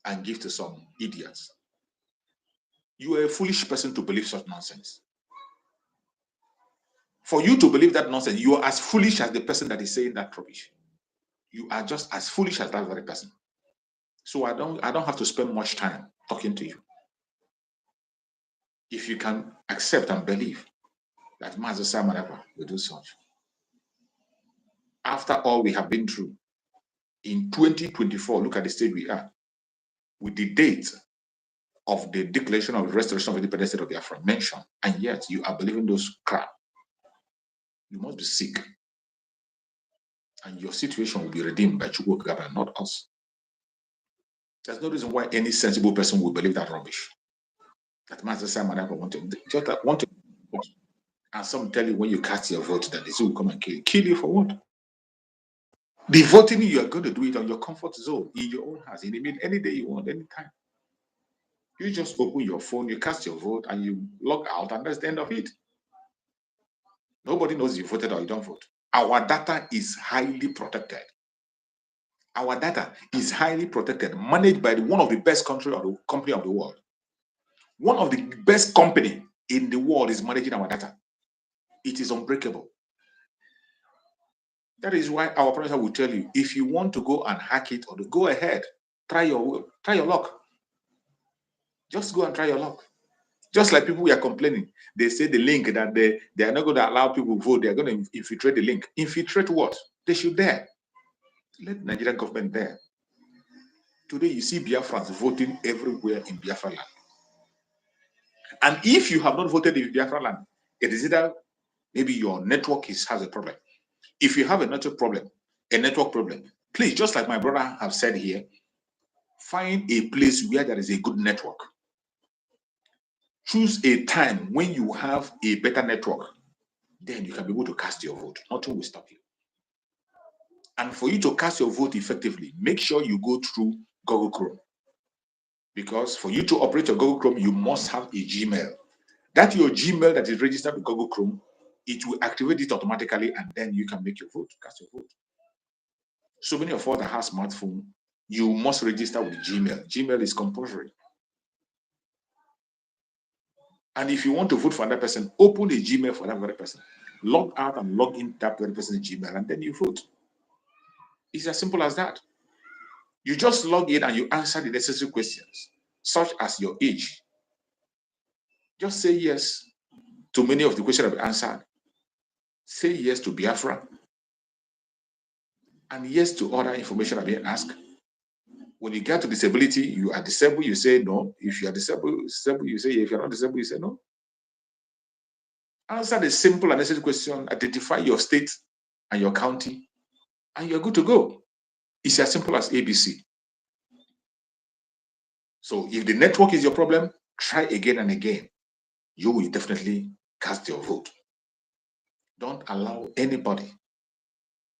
[SPEAKER 1] and give to some idiots, you are a foolish person to believe such nonsense. For you to believe that nonsense, you are as foolish as the person that is saying that rubbish. You are just as foolish as that very person. So I don't have to spend much time talking to you. If you can accept and believe that Mazen Simon Ekpa will do such. After all we have been through, in 2024, look at the stage we are, with the date of the Declaration of Restoration of Independence State of Biafra mentioned, and yet you are believing those crap. You must be sick. And your situation will be redeemed by Chukwu Gaba, not us. There's no reason why any sensible person will believe that rubbish. That Master Simon want to, and some tell you when you cast your vote that they will come and kill you. Kill you for what? The voting, you are going to do it on your comfort zone, in your own house, any day you want, anytime. You just open your phone, you cast your vote, and you log out, and that's the end of it. Nobody knows you voted or you don't vote. Our data is highly protected. Our data is highly protected, managed by one of the best company of the world. One of the best company in the world is managing our data. It is unbreakable. That is why our professor will tell you, if you want to go and hack it, or to go ahead, try your luck. Just go and try your luck. Just like people who are complaining, they say the link that they are not going to allow people to vote. They are going to infiltrate the link. Infiltrate what? They should dare. Let the Nigerian government dare. Today, you see Biafrans voting everywhere in Biafra land. And if you have not voted in Biafra land, it is either maybe your network has a problem. If you have a network problem, please, just like my brother have said here, find a place where there is a good network. Choose a time when you have a better network. Then you can be able to cast your vote. Nothing will stop you. And for you to cast your vote effectively, make sure you go through Google Chrome. Because for you to operate your Google Chrome, you must have a Gmail. That your Gmail that is registered with Google Chrome, it will activate it automatically, and then you can make your vote, cast your vote. So many of us that have smartphone, you must register with Gmail. Gmail is compulsory. And if you want to vote for another person, open a Gmail for that very person. Log out and log in that very person's Gmail, and then you vote. It's as simple as that. You just log in and you answer the necessary questions, such as your age. Just say yes to many of the questions that have been answered. Say yes to Biafra. And yes to other information that being asked. When you get to disability, you are disabled, you say no. If you are disabled, you say yes. If you're not disabled, you say no. Answer the simple and necessary question, identify your state and your county, and you're good to go. It's as simple as ABC. So if the network is your problem, try again and again. You will definitely cast your vote. Don't allow anybody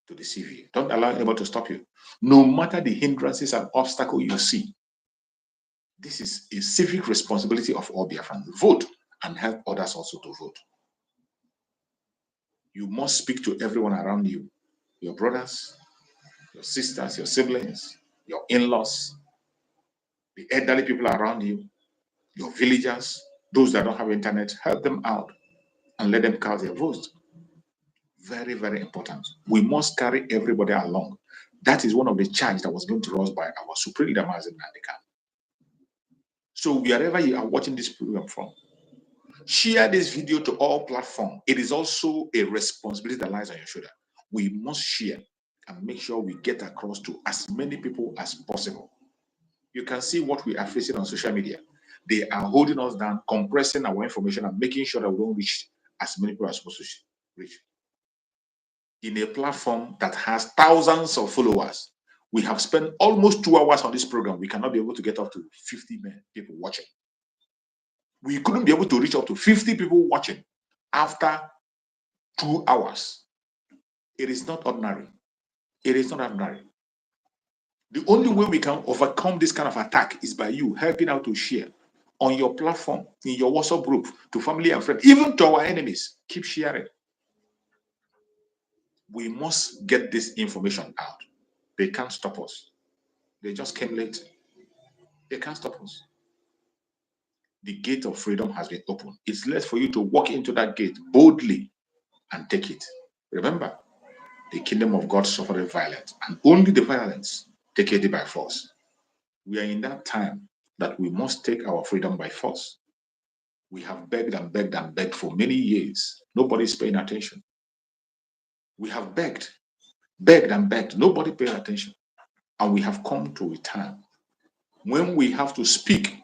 [SPEAKER 1] to deceive you. Don't allow anybody to stop you. No matter the hindrances and obstacles you see, this is a civic responsibility of all Biafrans. Vote and help others also to vote. You must speak to everyone around you, your brothers, your sisters, your siblings, your in-laws, the elderly people around you, your villagers, those that don't have internet. Help them out and let them cast their votes. Very, very important. We must carry everybody along. That is one of the charge that was given to us by our Supreme Leader, Mazen Nandika. So wherever you are watching this program from, share this video to all platforms. It is also a responsibility that lies on your shoulder. We must share and make sure we get across to as many people as possible. You can see what we are facing on social media. They are holding us down, compressing our information, and making sure that we don't reach as many people as supposed to reach. In a platform that has thousands of followers, we have spent almost 2 hours on this program. We cannot be able to get up to 50 people watching. We couldn't be able to reach up to 50 people watching after 2 hours. It is not ordinary. It is not ordinary. The only way we can overcome this kind of attack is by you helping out to share on your platform, in your WhatsApp group, to family and friends, even to our enemies. Keep sharing. We must get this information out. They can't stop us. They just came late. They can't stop us. The gate of freedom has been opened. It's left for you to walk into that gate boldly and take it. Remember, the kingdom of God suffered violence, and only the violence take it by force. We are in that time that we must take our freedom by force. We have begged and begged and begged for many years. Nobody's paying attention. We have begged and begged. Nobody paying attention. And we have come to a time when we have to speak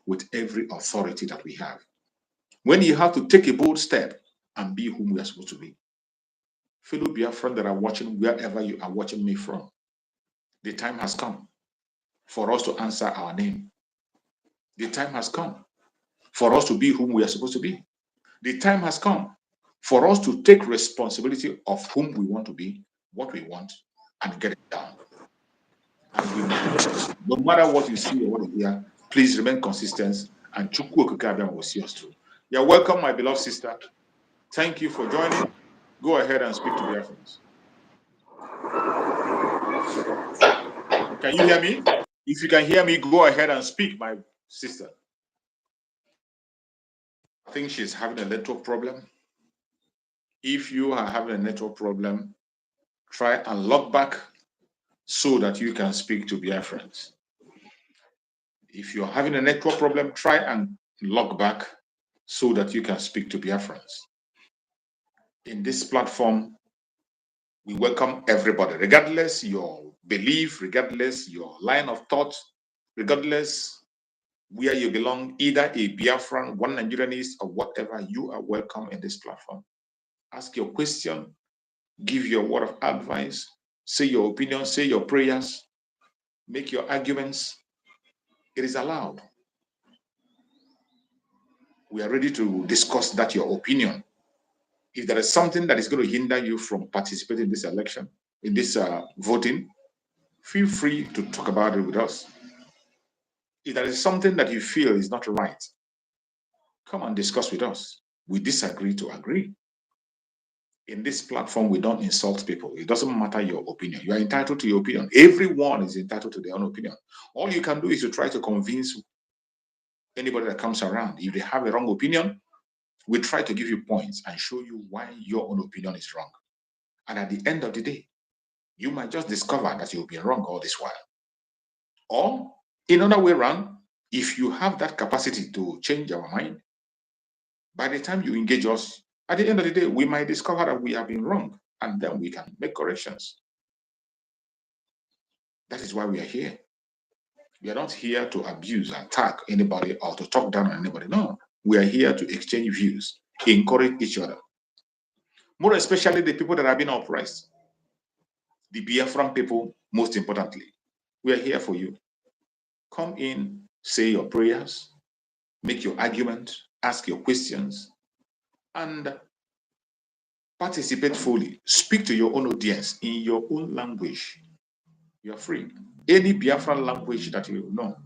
[SPEAKER 1] with every authority that we have. When you have to take a bold step and be whom we are supposed to be. Fellow Biafran that are watching, wherever you are watching me from, the time has come for us to answer our name. The time has come for us to be whom we are supposed to be. The time has come for us to take responsibility of whom we want to be, what we want, and get it done. And no matter what you see or what you hear, please remain consistent, and Chukwu Okike will see us through. You're welcome, my beloved sister. Thank you for joining. Go ahead and speak to Biafrans. Can you hear me? If you can hear me, go ahead and speak, my sister. I think she's having a network problem. If you are having a network problem, try and log back so that you can speak to Biafrans. If you're having a network problem, try and log back so that you can speak to Biafrans. In this platform, we welcome everybody, regardless your belief, regardless your line of thought, regardless where you belong, either a Biafran, one Nigerianist, or whatever, you are welcome in this platform. Ask your question, give your word of advice, say your opinion, say your prayers, make your arguments. It is allowed. We are ready to discuss that, your opinion. If there is something that is going to hinder you from participating in this election, in this voting, feel free to talk about it with us. If there is something that you feel is not right, come and discuss with us. We disagree to agree. In this platform, we don't insult people. It doesn't matter your opinion. You are entitled to your opinion. Everyone is entitled to their own opinion. All you can do is to try to convince anybody that comes around. If they have a wrong opinion, we try to give you points and show you why your own opinion is wrong. And at the end of the day, you might just discover that you've been wrong all this while. Or, in another way around, if you have that capacity to change our mind, by the time you engage us, at the end of the day, we might discover that we have been wrong, and then we can make corrections. That is why we are here. We are not here to abuse, attack anybody, or to talk down on anybody. No, we are here to exchange views, encourage each other. More especially the people that have been oppressed, the Biafran people, most importantly. We are here for you. Come in, say your prayers, make your argument, ask your questions, and participate fully. Speak to your own audience in your own language. You are free. Any Biafran language that you know,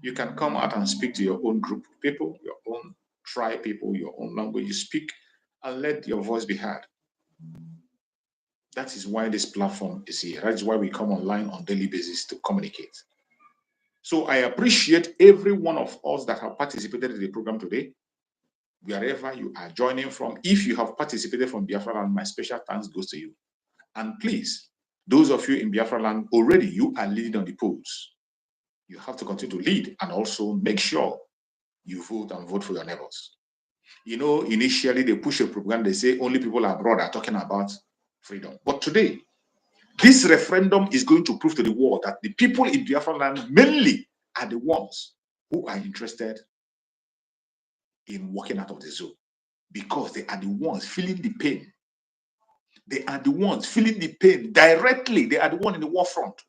[SPEAKER 1] you can come out and speak to your own group of people, your own tribe people, your own language. You speak and let your voice be heard. That is why this platform is here. That is why we come online on a daily basis to communicate. So I appreciate every one of us that have participated in the program today, wherever you are joining from. If you have participated from Biafra land, my special thanks goes to you. And please, those of you in Biafra land, already you are leading on the polls. You have to continue to lead and also make sure you vote and vote for your neighbors. You know, initially they push a propaganda, they say only people abroad are talking about freedom. But today, this referendum is going to prove to the world that the people in Biafra land mainly are the ones who are interested in walking out of the zoo, because they are the ones feeling the pain. They are the ones feeling the pain directly. They are the one in the war front.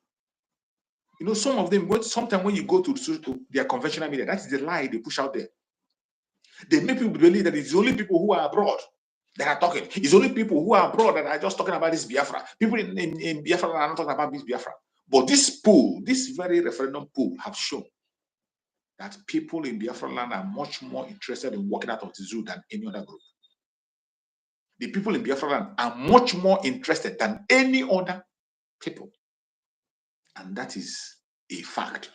[SPEAKER 1] You know, some of them, sometimes when you go to their conventional media, that's the lie they push out there. They make people believe that it's only people who are abroad that are talking. It's only people who are abroad that are just talking about this Biafra. People in Biafra are not talking about this Biafra. But this poll, this very referendum poll, have shown that people in Biafra land are much more interested in walking out of the zoo than any other group. The people in Biafra land are much more interested than any other people. And that is a fact,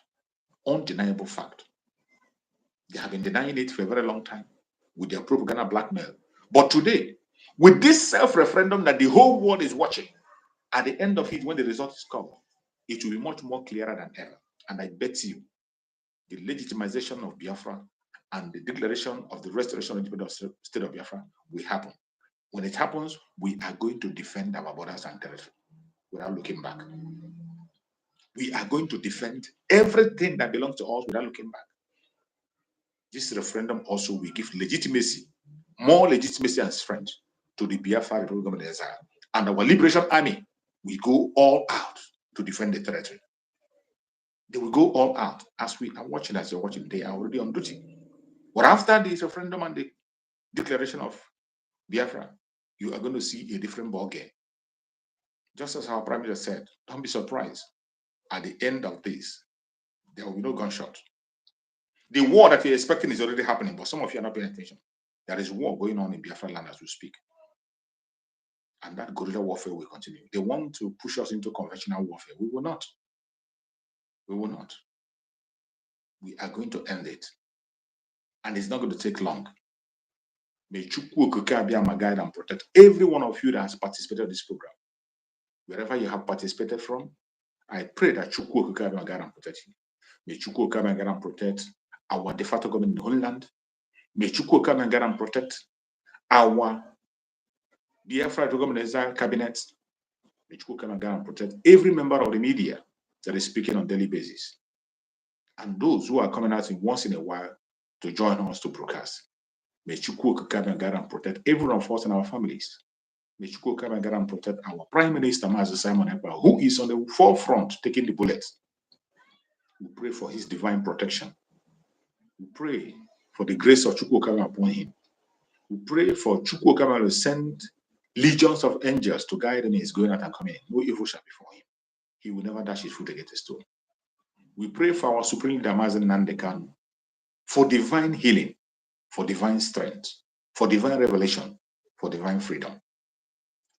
[SPEAKER 1] undeniable fact. They have been denying it for a very long time with their propaganda blackmail. But today, with this self-referendum that the whole world is watching, at the end of it, when the results come, it will be much more clearer than ever. And I bet you, the legitimization of Biafra and the declaration of the restoration of the state of Biafra will happen. When it happens, we are going to defend our borders and territory without looking back. We are going to defend everything that belongs to us without looking back. This referendum also will give legitimacy, more legitimacy and strength to the Biafra Republic Government Exile. And our Liberation Army will go all out to defend the territory. They will go all out. As we are watching, as you're watching, they are already on duty. But after this referendum and the declaration of Biafra, you are going to see a different ballgame. Just as our Prime Minister said, don't be surprised. At the end of this, there will be no gunshot. The war that you're expecting is already happening, but some of you are not paying attention. There is war going on in Biafra land as we speak. And that guerrilla warfare will continue. They want to push us into conventional warfare. We will not. We will not. We are going to end it. And it's not going to take long. May Chukwu Okike guide and protect every one of you that has participated in this program. Wherever you have participated from, I pray that Chukwu Okike guide and protect you. May Chukwu Okike guide and protect our de facto government in the Holy Land. May Chukwu Okike guide and protect our Biafra government exile cabinet. May Chukwu Okike guide and protect every member of the media that is speaking on a daily basis. And those who are coming out once in a while to join us to broadcast. May Chukwu Okike guide and protect every one of us and our families. May Chukwu Okike guide and protect our Prime Minister, Mazi Simon Ekpa, who is on the forefront taking the bullets. We pray for his divine protection. We pray for the grace of Chukwu Okike upon him. We pray for Chukwu Okike to send legions of angels to guide him in his going out and coming. No evil shall befall him. He will never dash his foot against a stone. We pray for our Supreme Leader, Mazi Nnamdi Kanu, for divine healing, for divine strength, for divine revelation, for divine freedom.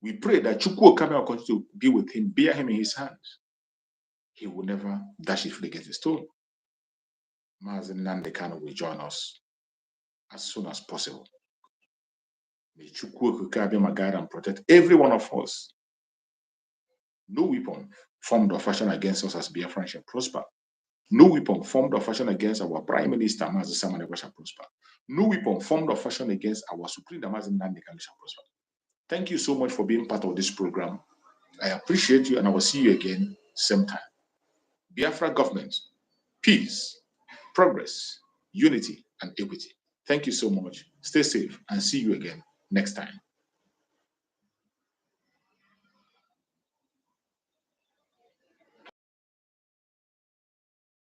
[SPEAKER 1] We pray that Chukwu Okike will continue to be with him, bear him in his hands. He will never dash his foot against a stone. Mazi Nnamdi Kanu will join us as soon as possible. May Chukwu Okike guide and protect every one of us. No weapon formed or fashioned against us as Biafra shall prosper. No weapon formed or fashioned against our Prime Minister, Mazi Simon Ekpa, shall prosper. No weapon formed or fashioned against our Supreme Leader, Mazi Nnamdi Kanu, shall prosper. Thank you so much for being part of this program. I appreciate you, and I will see you again same time. Biafra government, peace, progress, unity, and equity. Thank you so much. Stay safe and see you again next time.